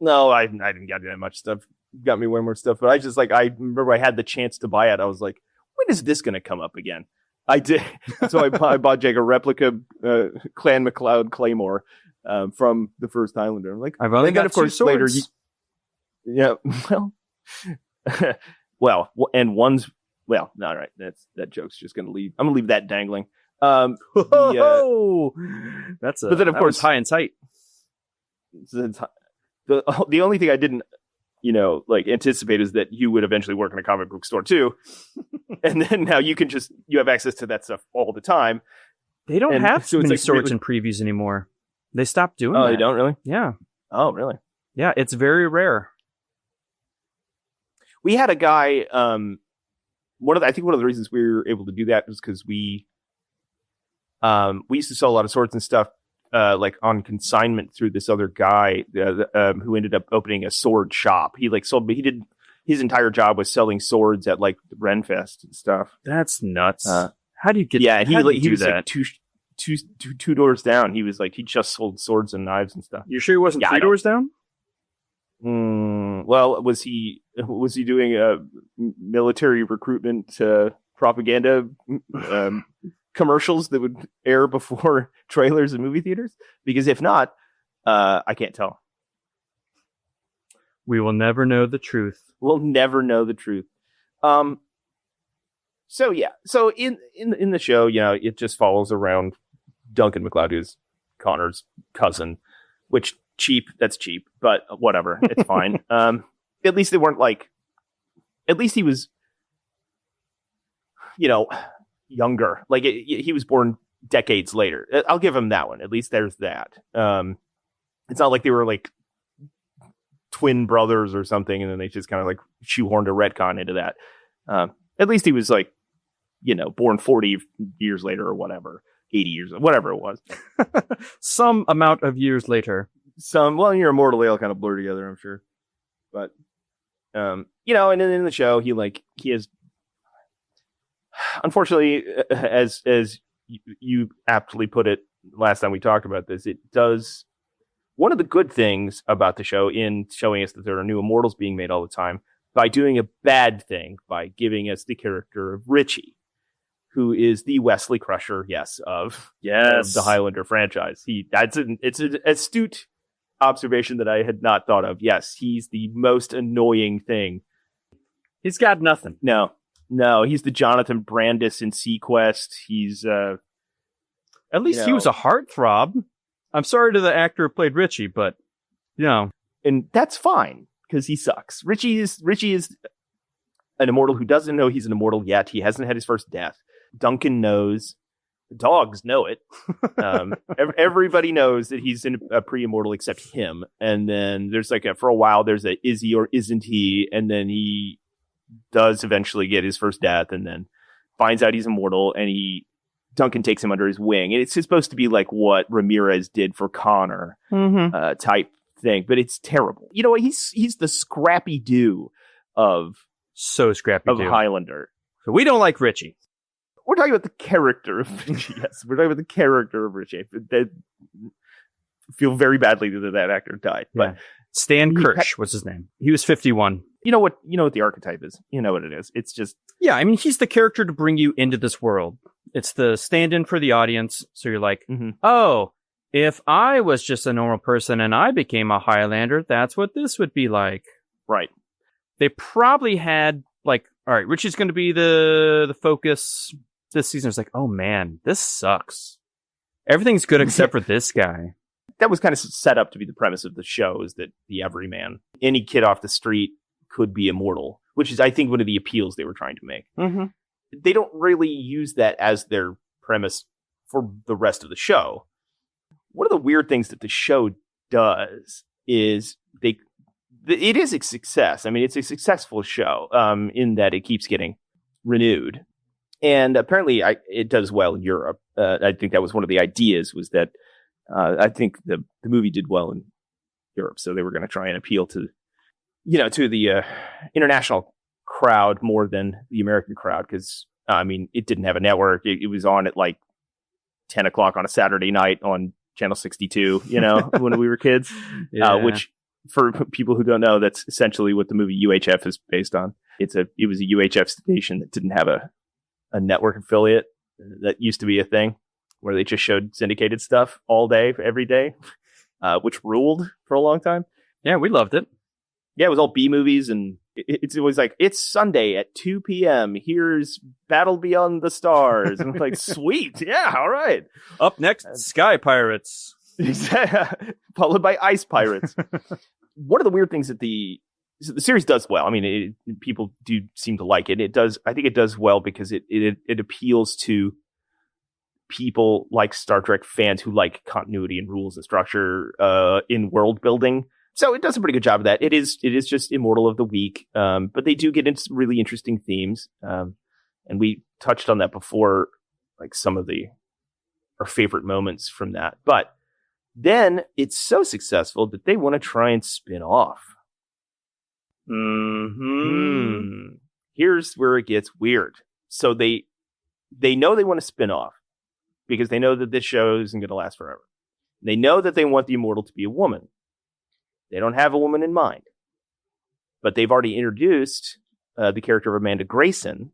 No, I didn't get that much stuff. You got me way more stuff, but I remember I had the chance to buy it. I was like, when is this going to come up again? I did. So I bought Jake a replica Clan Macleod Claymore from the first Highlander. I'm like, I've only got of course, two swords. Later, well, and one's well, no, all right. That joke's just going to leave. I'm going to leave that dangling. That's but then of course high in sight. The only thing I didn't, anticipate is that you would eventually work in a comic book store too, and then now you have access to that stuff all the time. They don't have so many swords and previews anymore. They stopped doing that. Oh, they don't really? Yeah. Oh, really? Yeah, it's very rare. We had a guy. I think one of the reasons we were able to do that was because we used to sell a lot of swords and stuff, like on consignment through this other guy who ended up opening a sword shop. He his entire job was selling swords at like Renfest and stuff. That's nuts. How do you get? Yeah, and he was that? like two doors down. He was like he just sold swords and knives and stuff. You sure he wasn't 3 doors down? Well, was he doing military recruitment propaganda commercials that would air before trailers in movie theaters? Because if not, I can't tell. We will never know the truth. We'll never know the truth. So in the show, it just follows around Duncan Macleod, who's Connor's cousin, which that's cheap, but whatever, it's fine. At least they weren't like, at least he was, younger. Like he was born decades later. I'll give him that one. At least there's that. It's not like they were like twin brothers or something, and then they just kind of like shoehorned a retcon into that. At least he was like, born 40 years later or whatever, 80 years, whatever it was. Some amount of years later. Your immortal, they all kind of blur together, I'm sure. But, and then in the show, he has, unfortunately, as you aptly put it last time we talked about this, it does, one of the good things about the show in showing us that there are new immortals being made all the time, by doing a bad thing, by giving us the character of Richie, who is the Wesley Crusher, of the Highlander franchise. It's an astute observation that I had not thought of. Yes, he's the most annoying thing. He's got nothing. No, he's the Jonathan Brandis in Sequest. He's at least he was a heartthrob. I'm sorry to the actor who played Richie, but and that's fine because he sucks. Richie is an immortal who doesn't know he's an immortal yet. He hasn't had his first death. Duncan knows. The dogs know it. Everybody knows that he's a pre-immortal except him. And then there's for a while, there's a is he or isn't he? And then he does eventually get his first death and then finds out he's immortal, and Duncan takes him under his wing. And it's supposed to be like what Ramirez did for Connor type thing, but it's terrible. He's the Scrappy Doo of Highlander. So we don't like Richie. We're talking about the character of Richie. Yes, we're talking about the character of Richie. I feel very badly that actor died. But Stan Kirsch was his name. He was 51. You know what the archetype is. You know what it is. It's just he's the character to bring you into this world. It's the stand-in for the audience. So you're like, oh, if I was just a normal person and I became a Highlander, that's what this would be like. Right. They probably had all right, Richie's going to be the focus this season. It's like, oh man, this sucks. Everything's good except for this guy. That was kind of set up to be the premise of the show, is that the everyman, any kid off the street, could be immortal, which is, I think, one of the appeals they were trying to make. Mm-hmm. They don't really use that as their premise for the rest of the show. One of the weird things that the show does is it is a success. I mean, it's a successful show in that it keeps getting renewed. And apparently it does well in Europe. I think that was one of the ideas, was that I think the movie did well in Europe. So they were going to try and appeal to the international crowd more than the American crowd. Because, it didn't have a network. It was on at 10 o'clock on a Saturday night on Channel 62, when we were kids, which, for people who don't know, that's essentially what the movie UHF is based on. It was a UHF station that didn't have a network affiliate. That used to be a thing where they just showed syndicated stuff all day, every day, which ruled for a long time. Yeah, we loved it. Yeah, it was all B movies and It's always like, it's Sunday at 2 p.m. Here's Battle Beyond the Stars. And I'm like, sweet. Yeah, all right. Up next, Sky Pirates. Followed by Ice Pirates. One of the weird things that the series does well, I mean, people do seem to like it. I think it does well because it appeals to people like Star Trek fans who like continuity and rules and structure in world building. So it does a pretty good job of that. It is just Immortal of the Week, but they do get into some really interesting themes, and we touched on that before, like some of our favorite moments from that. But then it's so successful that they want to try and spin off. Here's where it gets weird. So they know they want to spin off because they know that this show isn't going to last forever. They know that they want the Immortal to be a woman. They don't have a woman in mind, but they've already introduced the character of Amanda Grayson,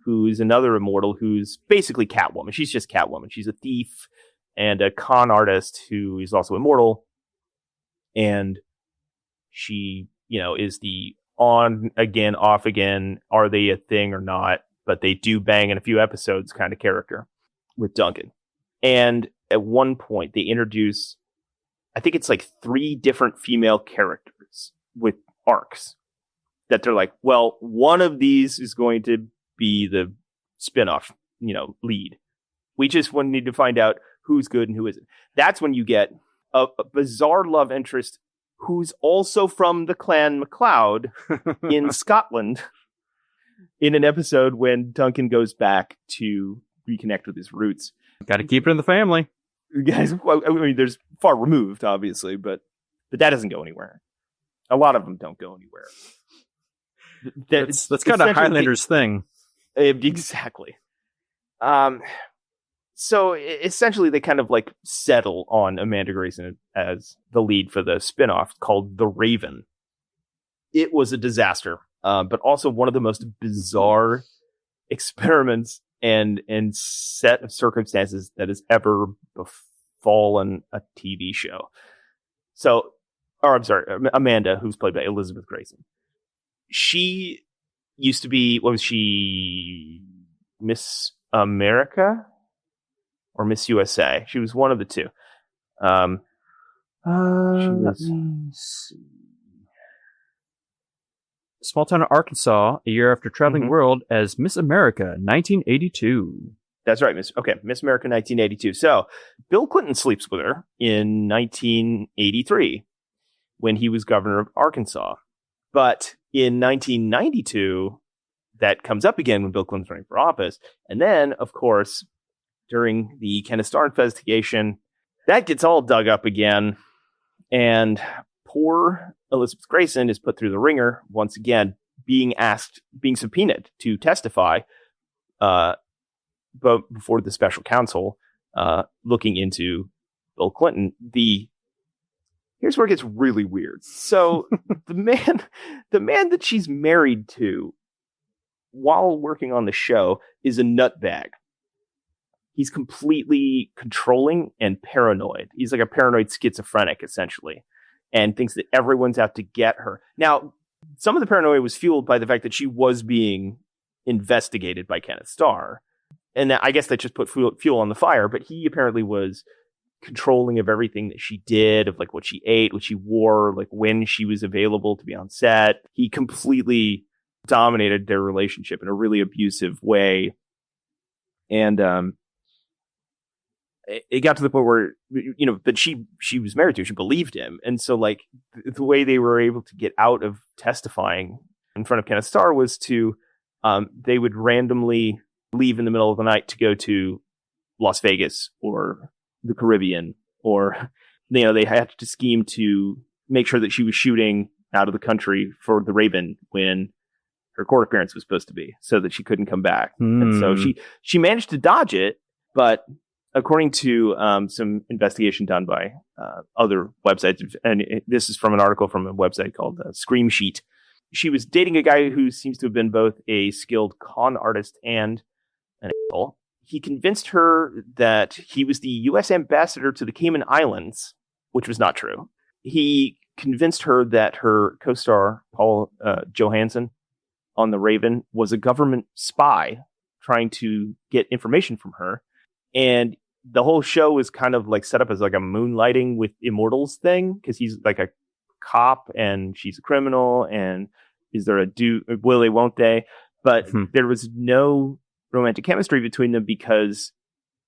who's another Immortal who's basically Catwoman. She's just Catwoman. She's a thief and a con artist who is also immortal. And she, is the on again, off again. Are they a thing or not? But they do bang in a few episodes kind of character with Duncan. And at one point they introduce, I think it's like 3 different female characters with arcs that they're like, well, one of these is going to be the spinoff, lead. We just need to find out who's good and who isn't. That's when you get a bizarre love interest who's also from the clan Macleod in Scotland in an episode when Duncan goes back to reconnect with his roots. Got to keep it in the family. Guys, I mean, there's far removed, obviously, but that doesn't go anywhere. A lot of them don't go anywhere. That's kind of Highlander's thing. Exactly. So essentially, they kind of like settle on Amanda Grayson as the lead for the spinoff called The Raven. It was a disaster, but also one of the most bizarre experiments and set of circumstances that has ever befallen a TV show. Amanda, who's played by Elizabeth Grayson. She used to be, what was she, Miss America or Miss USA? She was one of the two. She was small town of Arkansas, a year after traveling the world as Miss America, 1982. That's right, Miss America, 1982. So Bill Clinton sleeps with her in 1983 when he was governor of Arkansas. But in 1992, that comes up again when Bill Clinton's running for office. And then, of course, during the Kenneth Starr investigation, that gets all dug up again. And poor Elizabeth Grayson is put through the ringer once again, being subpoenaed to testify before the special counsel looking into Bill Clinton. Here's where it gets really weird. So the man that she's married to while working on the show is a nutbag. He's completely controlling and paranoid. He's like a paranoid schizophrenic, essentially, and thinks that everyone's out to get her. Now, some of the paranoia was fueled by the fact that she was being investigated by Kenneth Starr. And I guess that just put fuel on the fire, but he apparently was controlling of everything that she did, of like what she ate, what she wore, like when she was available to be on set. He completely dominated their relationship in a really abusive way. And it got to the point where, that she was married to, she believed him. And so like the way they were able to get out of testifying in front of Kenneth Starr was to, they would randomly leave in the middle of the night to go to Las Vegas or the Caribbean, or, they had to scheme to make sure that she was shooting out of the country for The Raven when her court appearance was supposed to be, so that she couldn't come back. And so she managed to dodge it, but according to some investigation done by other websites, and this is from an article from a website called Scream Sheet, she was dating a guy who seems to have been both a skilled con artist and an asshole. He convinced her that he was the U.S. ambassador to the Cayman Islands, which was not true. He convinced her that her co-star, Paul Johansson, on The Raven was a government spy trying to get information from her. And the whole show was kind of like set up as like a moonlighting with immortals thing, because he's like a cop and she's a criminal, and is there a will they, won't they? But there was no romantic chemistry between them because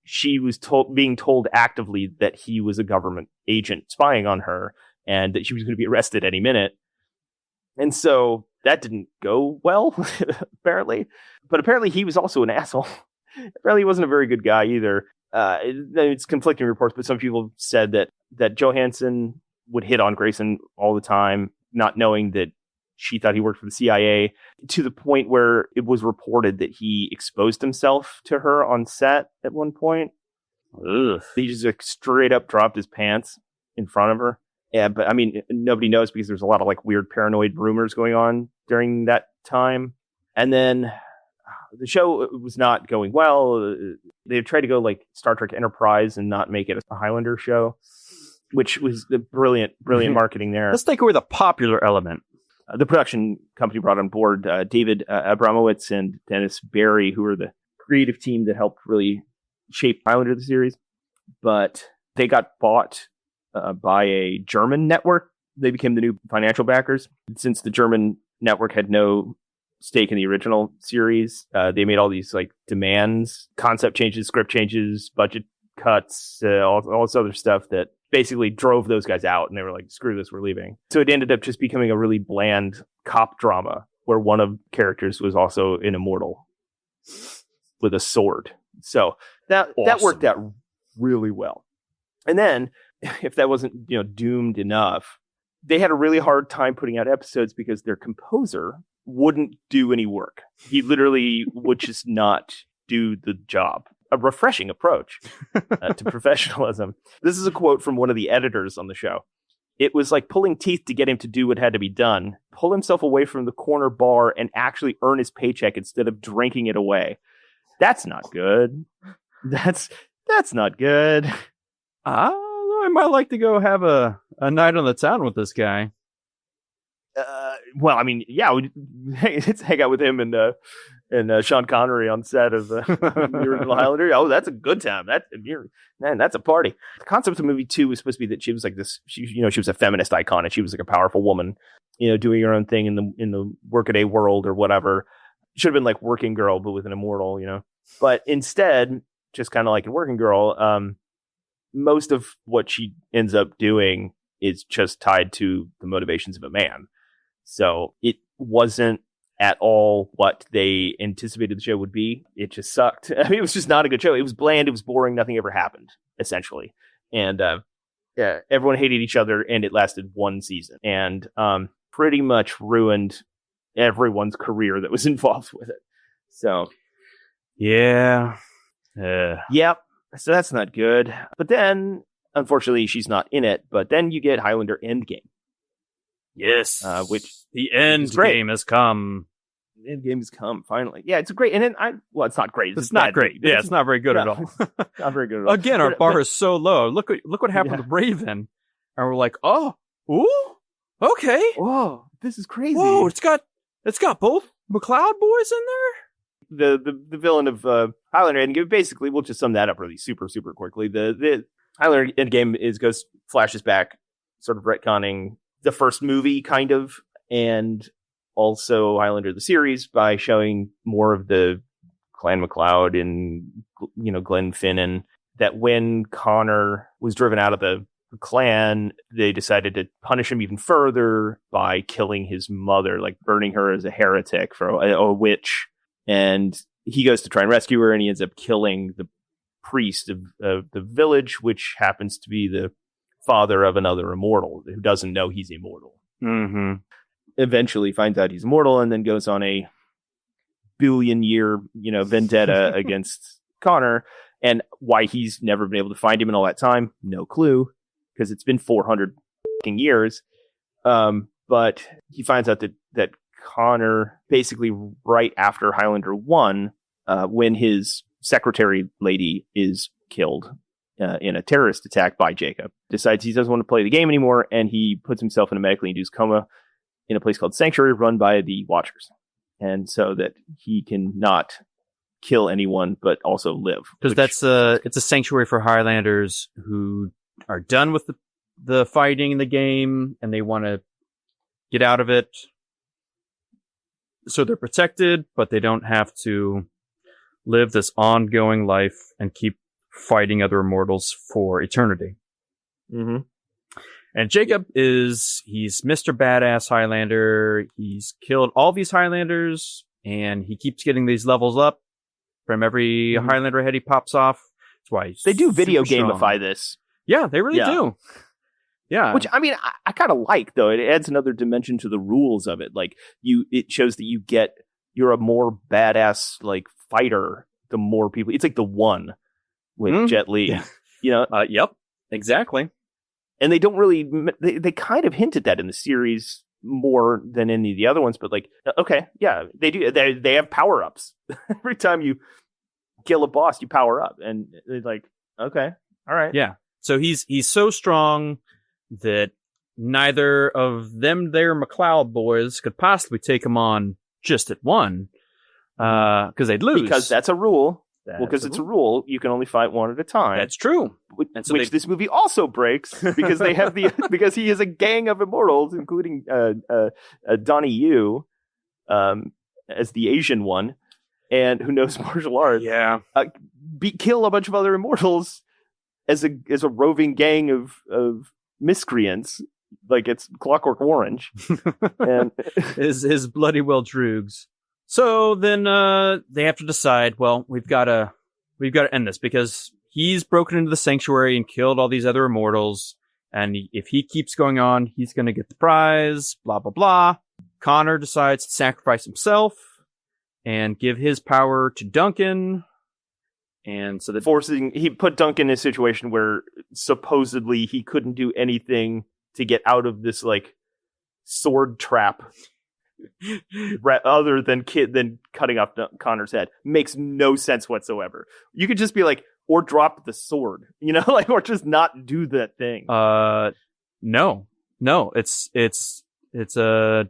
she was being told actively that he was a government agent spying on her and that she was going to be arrested any minute. And so that didn't go well, apparently. But apparently he was also an asshole. Apparently he wasn't a very good guy either. It's conflicting reports, but some people said that Johansson would hit on Grayson all the time, not knowing that she thought he worked for the CIA, to the point where it was reported that he exposed himself to her on set at one point. Ugh. He just like, straight up dropped his pants in front of her. Yeah, but I mean, nobody knows because there's a lot of like weird paranoid rumors going on during that time. And then the show was not going well. They tried to go like Star Trek Enterprise and not make it a Highlander show, which was the brilliant marketing there. Let's take away the popular element. The production company brought on board David Abramowitz and Dennis Barry, who were the creative team that helped really shape Highlander the series. But they got bought by a German network. They became the new financial backers. Since the German network had no stake in the original series, they made all these like demands, concept changes, script changes, budget cuts, all this other stuff that basically drove those guys out, and they were like, screw this, we're leaving. So it ended up just becoming a really bland cop drama where one of the characters was also an immortal with a sword. So that worked out really well. And then, if that wasn't doomed enough, they had a really hard time putting out episodes because their composer wouldn't do any work. He literally would just not do the job. A refreshing approach to professionalism. This is a quote from one of the editors on the show. It was like pulling teeth to get him to do what had to be done, pull himself away from the corner bar and actually earn his paycheck instead of drinking it away. That's not good. That's not good. I might like to go have a night on the town with this guy. Well, I mean, yeah, let's hang out with him and Sean Connery on set of the original Highlander. Oh, that's a good time. That's a party. The concept of the movie too was supposed to be that she was like this. She was a feminist icon, and she was like a powerful woman, doing her own thing in the workaday world or whatever. Should have been like Working Girl, but with an immortal, But instead, just kind of like in Working Girl, most of what she ends up doing is just tied to the motivations of a man. So it wasn't at all what they anticipated the show would be. It just sucked. I mean, it was just not a good show. It was bland. It was boring. Nothing ever happened, essentially. And everyone hated each other, and it lasted one season. And pretty much ruined everyone's career that was involved with it. So, yeah. Yep. So that's not good. But then, unfortunately, she's not in it. But then you get Highlander Endgame. Yes. Which the end game has come. The end game has come, finally. Yeah, it's great. And then it's not great. It's not great. Yeah, it's not very good at all. Not very good at all. Again, our bar is so low. Look what happened with Raven. And we're like, oh, ooh, okay. Whoa, this is crazy. Whoa, it's got both Macleod boys in there. The villain of Highlander Endgame, basically, we'll just sum that up really super, super quickly. The Highlander Endgame flashes back, sort of retconning the first movie, kind of, and also Highlander the series by showing more of the Clan Macleod and Glenfinnan. That when Connor was driven out of the clan, they decided to punish him even further by killing his mother, like burning her as a heretic for a witch. And he goes to try and rescue her, and he ends up killing the priest of the village, which happens to be the father of another immortal who doesn't know he's immortal. Mm-hmm. Eventually finds out he's immortal, and then goes on a billion-year, vendetta against Connor. And why he's never been able to find him in all that time, no clue, because it's been 400 years. But he finds out that Connor, basically right after Highlander 1, when his secretary lady is killed, in a terrorist attack by Jacob. Decides he doesn't want to play the game anymore, and he puts himself in a medically induced coma in a place called Sanctuary, run by the Watchers, and so that he can not kill anyone but also live. Because it's a sanctuary for Highlanders who are done with the fighting in the game and they want to get out of it. So they're protected, but they don't have to live this ongoing life and keep fighting other immortals for eternity. Mm-hmm. And Jacob he's Mr. Badass Highlander. He's killed all these Highlanders and he keeps getting these levels up from every Highlander head he pops off. That's why they do video strong. gamify this. Yeah, they really do. Yeah. Which, I mean, I kind of like, though. It adds another dimension to the rules of it. Like, it shows that you're a more badass, like, fighter the more people. It's like the One with Jet Li. Yeah. You know? Yep, exactly. And they don't really, they kind of hint at that in the series more than any of the other ones, but like, okay, yeah, they do. They have power-ups. Every time you kill a boss, you power up. And they're like, okay, all right. Yeah. So he's so strong that neither of their Macleod boys could possibly take him on just at one, because they'd lose. Because that's a rule. Because it's a rule, you can only fight one at a time. That's true. Which this movie also breaks because they have because he is a gang of immortals, including Donnie Yu, as the Asian one, and who knows martial arts. Yeah, kill a bunch of other immortals as a roving gang of miscreants, like it's Clockwork Orange, and his bloody well droogs. So then they have to decide, well, we've got to end this because he's broken into the sanctuary and killed all these other immortals. And if he keeps going on, he's going to get the prize, blah, blah, blah. Connor decides to sacrifice himself and give his power to Duncan. And so that he put Duncan in a situation where supposedly he couldn't do anything to get out of this like sword trap. Other than cutting off Connor's head makes no sense whatsoever. You could just be like, or drop the sword, you know, like, or just not do that thing. No, it's a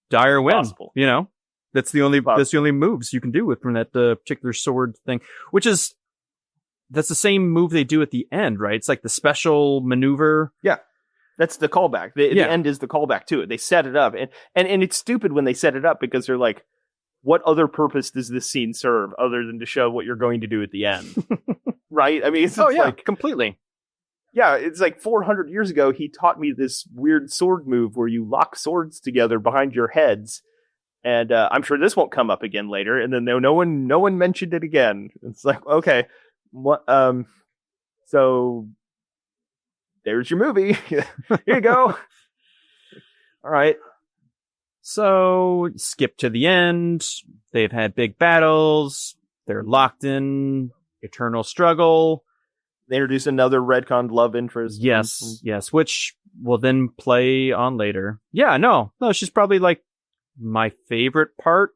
dire win. Possible. You know, that's the only moves you can do from that particular sword thing, that's the same move they do at the end, right? It's like the special maneuver. Yeah. That's the callback. The end is the callback to it. They set it up. And it's stupid when they set it up because they're like, what other purpose does this scene serve other than to show what you're going to do at the end? Right? I mean, it's like completely. Yeah, it's like 400 years ago, he taught me this weird sword move where you lock swords together behind your heads. And I'm sure this won't come up again later. And then no one mentioned it again. It's like, okay, what? So there's your movie. Here you go. All right. So skip to the end. They've had big battles. They're locked in eternal struggle. They introduce another retconned love interest. Yes, which will then play on later. Yeah, no, she's probably like my favorite part.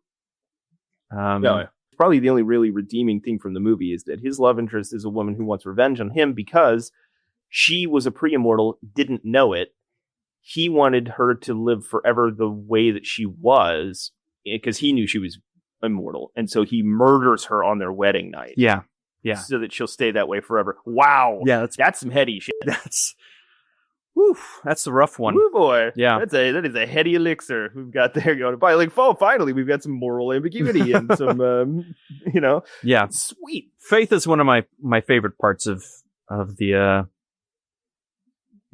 Probably the only really redeeming thing from the movie is that his love interest is a woman who wants revenge on him because she was a pre-immortal, didn't know it. He wanted her to live forever the way that she was because he knew she was immortal. And so he murders her on their wedding night. Yeah. So that she'll stay that way forever. Wow. Yeah. That's some heady shit. That's the rough one. Woo boy. Yeah. That is a heady elixir we've got there going by. Like, finally, we've got some moral ambiguity and some, Yeah. Sweet. Faith is one of my favorite parts of the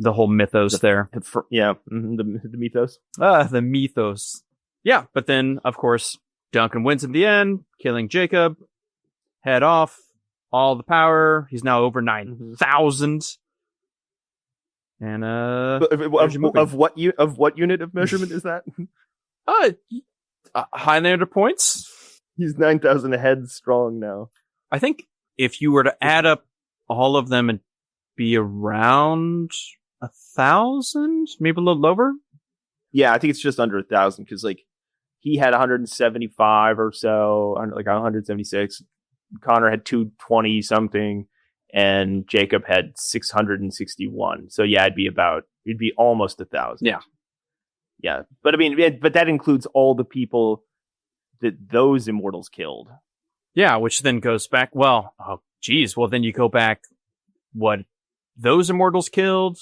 whole mythos there. The mythos. The mythos. Yeah, but then, of course, Duncan wins in the end, killing Jacob. Head off. All the power. He's now over 9,000. And of what unit of measurement is that? Highlander points. He's 9,000 heads strong now. I think if you were to add up all of them and be around 1,000, maybe a little lower. Yeah, I think it's just under 1,000 because like he had 175 or so, like 176. Connor had 220 something, and Jacob had 661. So yeah, it'd be almost 1,000. Yeah. Yeah. But I mean, but that includes all the people that those immortals killed. Yeah, which then goes back, well, oh geez, well then you go back what those immortals killed,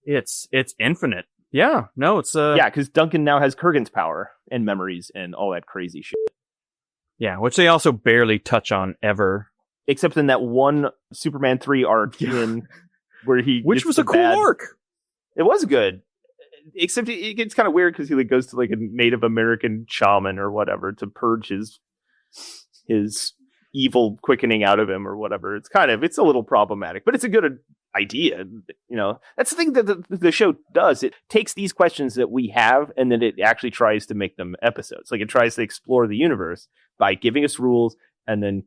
it's infinite. Yeah, no, it's yeah, because Duncan now has Kurgan's power and memories and all that crazy shit. Yeah, which they also barely touch on ever. Except in that one Superman 3 arc where which was a cool arc. It was good. Except it gets kind of weird because he like goes to like a Native American shaman or whatever to purge his evil quickening out of him or whatever. It's a little problematic, but it's a good idea. You know, that's the thing that the show does. It takes these questions that we have and then it actually tries to make them episodes. Like it tries to explore the universe by giving us rules and then,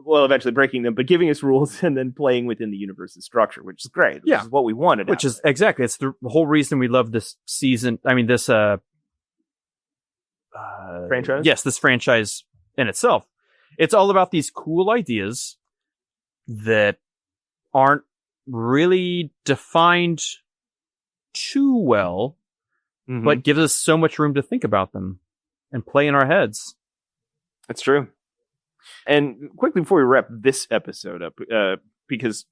well, eventually breaking them, but giving us rules and then playing within the universe's structure, which is great. Which is what we wanted. Which is exactly, it's the whole reason we love this season. I mean, this franchise. Yes, this franchise in itself. It's all about these cool ideas that aren't really defined too well, but gives us so much room to think about them and play in our heads. That's true. And quickly before we wrap this episode up, because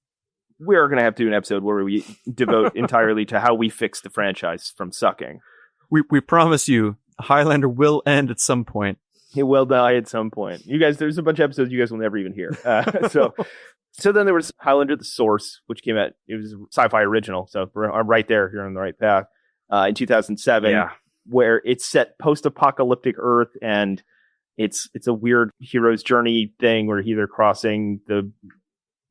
we're going to have to do an episode where we devote entirely to how we fix the franchise from sucking. We promise you, Highlander will end at some point. It will die at some point. You guys, there's a bunch of episodes you guys will never even hear. So then there was Highlander The Source, which came out, it was a sci-fi original. So I'm right there. You're on the right path. In 2007, where it's set post-apocalyptic Earth and it's a weird hero's journey thing where they're crossing the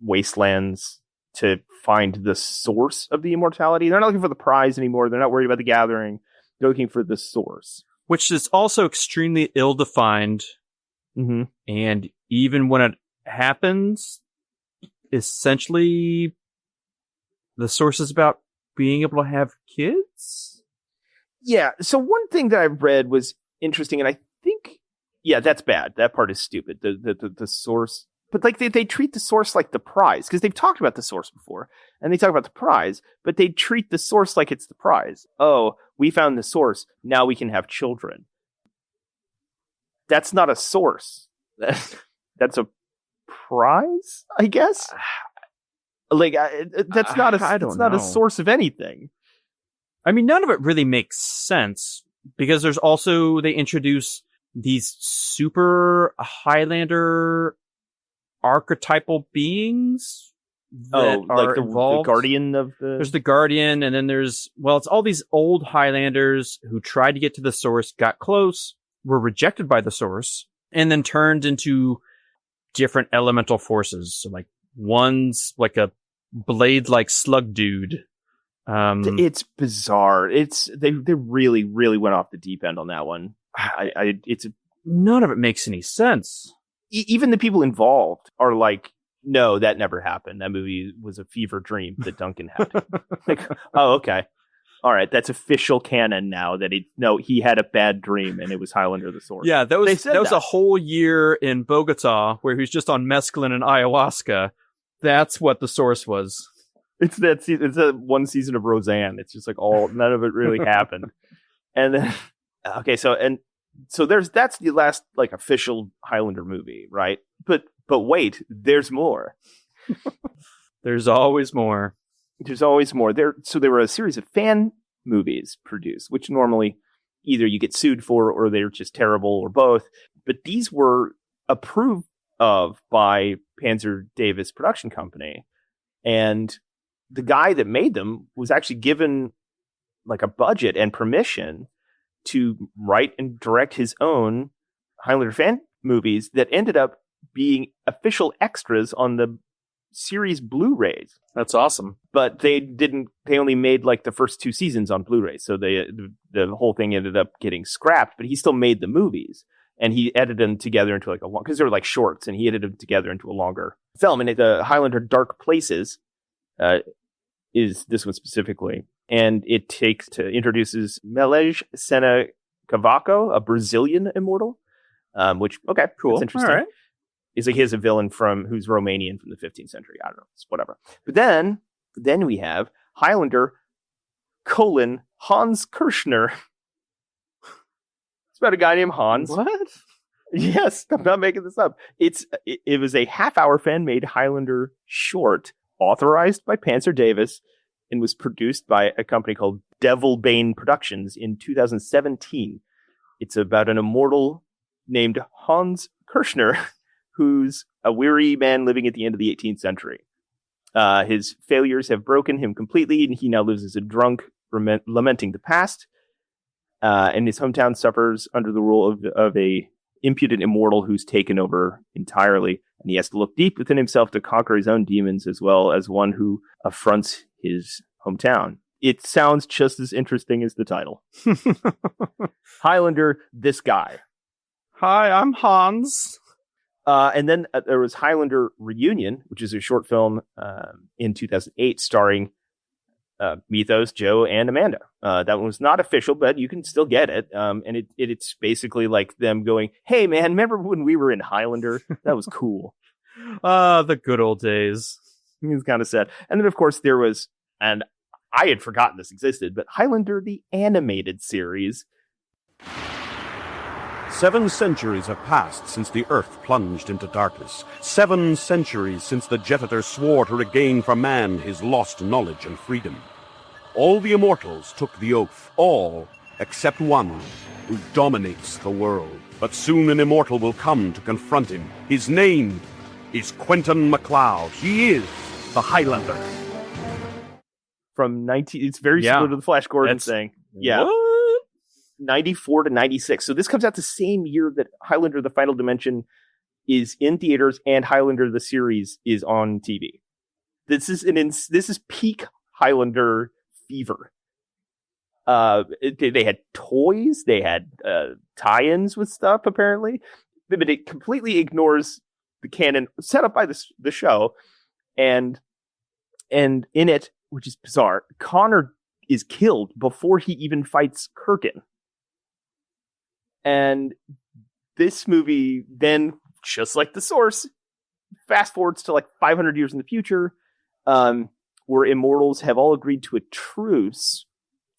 wastelands to find the source of the immortality. They're not looking for the prize anymore. They're not worried about the gathering. They're looking for the source. Which is also extremely ill-defined. Mm-hmm. And even when it happens, essentially, the source is about being able to have kids? Yeah. So one thing that I read was interesting, and I think, yeah, that's bad. That part is stupid. The source. But like they treat the source like the prize, because they've talked about the source before, and they talk about the prize, but they treat the source like it's the prize. Oh, we found the source. Now we can have children. That's not a source. That's a prize, I guess. Like that's not a source of anything. I mean, none of it really makes sense because there's also they introduce these super Highlander archetypal beings that like are involved. The guardian of the... There's the guardian, and then it's all these old Highlanders who tried to get to the source, got close, were rejected by the source, and then turned into different elemental forces. So like one's like a blade-like slug dude. It's bizarre. They really, really went off the deep end on that one. None of it makes any sense. Even the people involved are like, no, that never happened. That movie was a fever dream that Duncan had. Like, oh, okay. All right. That's official canon now that he had a bad dream and it was Highlander the Source. Yeah, that was a whole year in Bogota where he was just on mescaline and ayahuasca. That's what the source was. It's that one season of Roseanne. It's just like none of it really happened. And then, okay. So that's the last like official Highlander movie, right? But wait, there's more. There's always more. There's always more. There were a series of fan movies produced, which normally either you get sued for or they're just terrible or both. But these were approved of by Panzer Davis Production Company, and the guy that made them was actually given like a budget and permission to write and direct his own Highlander fan movies that ended up being official extras on the series Blu-rays. That's awesome. But they only made like the first 2 seasons on Blu-ray. So the whole thing ended up getting scrapped, but he still made the movies and he edited them together into like because they were like shorts, and he edited them together into a longer film. And the Highlander Dark Places is this one specifically. And it introduces Melej Sena Cavaco, a Brazilian immortal, which, okay, cool. That's interesting. All right. It's like he has a villain who's Romanian from the 15th century. I don't know. It's whatever. But then we have Highlander, Hans Kirschner. It's about a guy named Hans. What? Yes, I'm not making this up. It was a half-hour fan-made Highlander short, authorized by Panzer Davis, and was produced by a company called Devilbane Productions in 2017. It's about an immortal named Hans Kirschner, who's a weary man living at the end of the 18th century. His failures have broken him completely, and he now lives as a drunk, lamenting the past. And his hometown suffers under the rule of a impudent immortal who's taken over entirely, and he has to look deep within himself to conquer his own demons, as well as one who affronts his hometown. It sounds just as interesting as the title. Highlander, this guy. Hi, I'm Hans. And then there was Highlander Reunion, which is a short film in 2008 starring Mythos, Joe, and Amanda. That one was not official, but you can still get it. And it's basically like them going, hey, man, remember when we were in Highlander? That was cool. The good old days. It's kind of sad. And then, of course, there was, and I had forgotten this existed, but Highlander, the animated series. 7 centuries have passed since the Earth plunged into darkness. 7 centuries since the Jetitor swore to regain for man his lost knowledge and freedom. All the immortals took the oath, all except one who dominates the world. But soon an immortal will come to confront him. His name is Quentin Macleod. He is the Highlander. From it's very similar to the Flash Gordon thing. Yeah. What? 94 to 96. So this comes out the same year that Highlander the Final Dimension is in theaters and Highlander the series is on TV. This is peak Highlander fever. They had toys, they had tie-ins with stuff apparently, but it completely ignores the canon set up by the show, and in it, which is bizarre, Connor is killed before he even fights Kurgan. And this movie then, just like the source, fast forwards to like 500 years in the future, where immortals have all agreed to a truce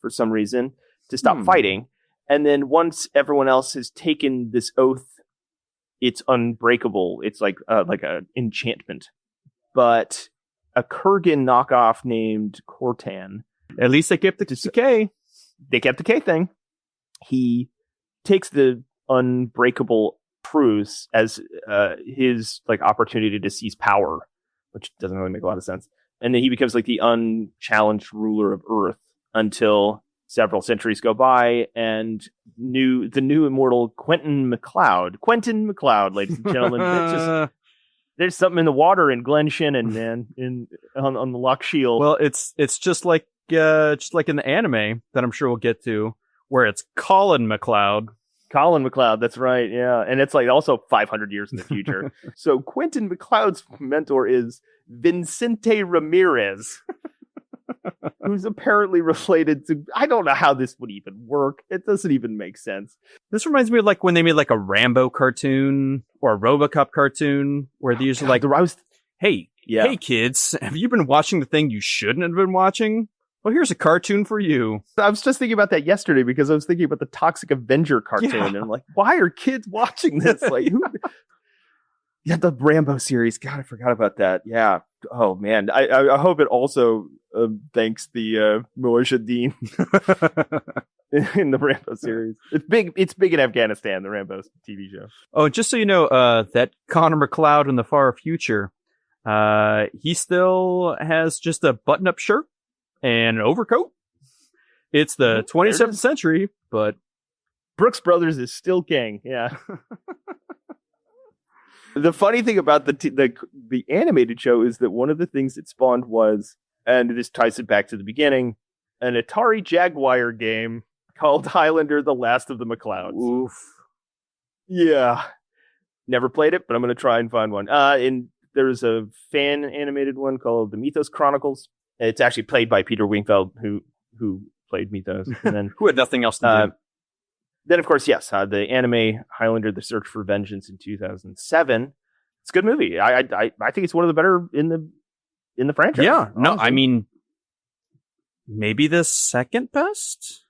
for some reason to stop fighting. And then once everyone else has taken this oath, it's unbreakable. It's like a enchantment. But a Kurgan knockoff named Cortan. At least they kept the K. They kept the K thing. He takes the unbreakable truce as his like opportunity to seize power, which doesn't really make a lot of sense. And then he becomes like the unchallenged ruler of Earth until several centuries go by, and the new immortal Quentin Macleod, ladies and gentlemen. There's something in the water in Glen Shannon, man, on the Loch Shield. Well, it's just like in the anime that I'm sure we'll get to, where it's Colin Macleod. Colin Macleod, that's right, yeah. And it's like also 500 years in the future. So Quentin Macleod's mentor is Vicente Ramirez, who's apparently related to... I don't know how this would even work. It doesn't even make sense. This reminds me of like when they made like a Rambo cartoon or a RoboCop cartoon, where they used to like, hey kids, have you been watching the thing you shouldn't have been watching? Well, here's a cartoon for you. I was just thinking about that yesterday because I was thinking about the Toxic Avenger cartoon. Yeah. And I'm like, why are kids watching this? Like, who? Yeah, the Rambo series. God, I forgot about that. Yeah. Oh, man. I hope it also thanks the Mujahideen in the Rambo series. It's big in Afghanistan, the Rambo TV show. Oh, just so you know, that Connor Macleod in the far future, he still has just a button-up shirt and an overcoat. It's the 27th century, but Brooks Brothers is still king. Yeah. The funny thing about the animated show is that one of the things it spawned was, and this ties it back to the beginning, an Atari Jaguar game called Highlander: The Last of the Macleods. Oof. Yeah. Never played it, but I'm going to try and find one. And there's a fan animated one called The Mythos Chronicles. It's actually played by Peter Wingfield, who played Mythos. And then who had nothing else to do. Then, of course, yes, the anime Highlander: The Search for Vengeance in 2007. It's a good movie. I think it's one of the better in the franchise. Yeah. No, honestly. I mean, maybe the second best?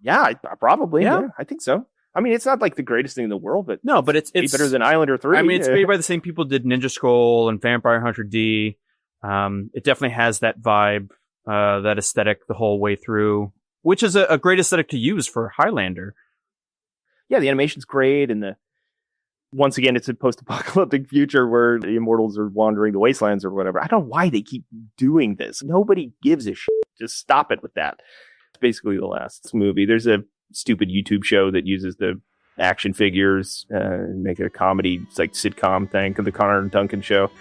Yeah, probably. Yeah. Yeah, I think so. I mean, it's not like the greatest thing in the world, but No, but it's better than Highlander 3. I mean, it's made by the same people who did Ninja Scroll and Vampire Hunter D. It definitely has that vibe, that aesthetic the whole way through, which is a great aesthetic to use for Highlander. Yeah, the animation's great, and once again, it's a post-apocalyptic future where the immortals are wandering the wastelands or whatever. I don't know why they keep doing this. Nobody gives a shit. Just stop it with that. It's basically the last movie. There's a stupid YouTube show that uses the action figures and make it a comedy, it's like sitcom thing, the Connor and Duncan show.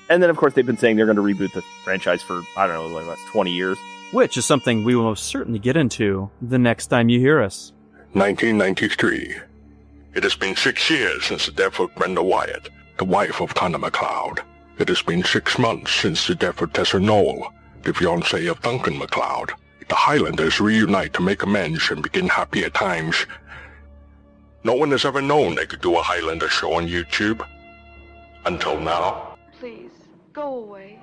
And then, of course, they've been saying they're going to reboot the franchise for, I don't know, like last 20 years. Which is something we will most certainly get into the next time you hear us. 1993. It has been 6 years since the death of Brenda Wyatt, the wife of Connor Macleod. It has been 6 months since the death of Tessa Noel, the fiancée of Duncan Macleod. The Highlanders reunite to make amends and begin happier times. No one has ever known they could do a Highlander show on YouTube. Until now. Please, go away.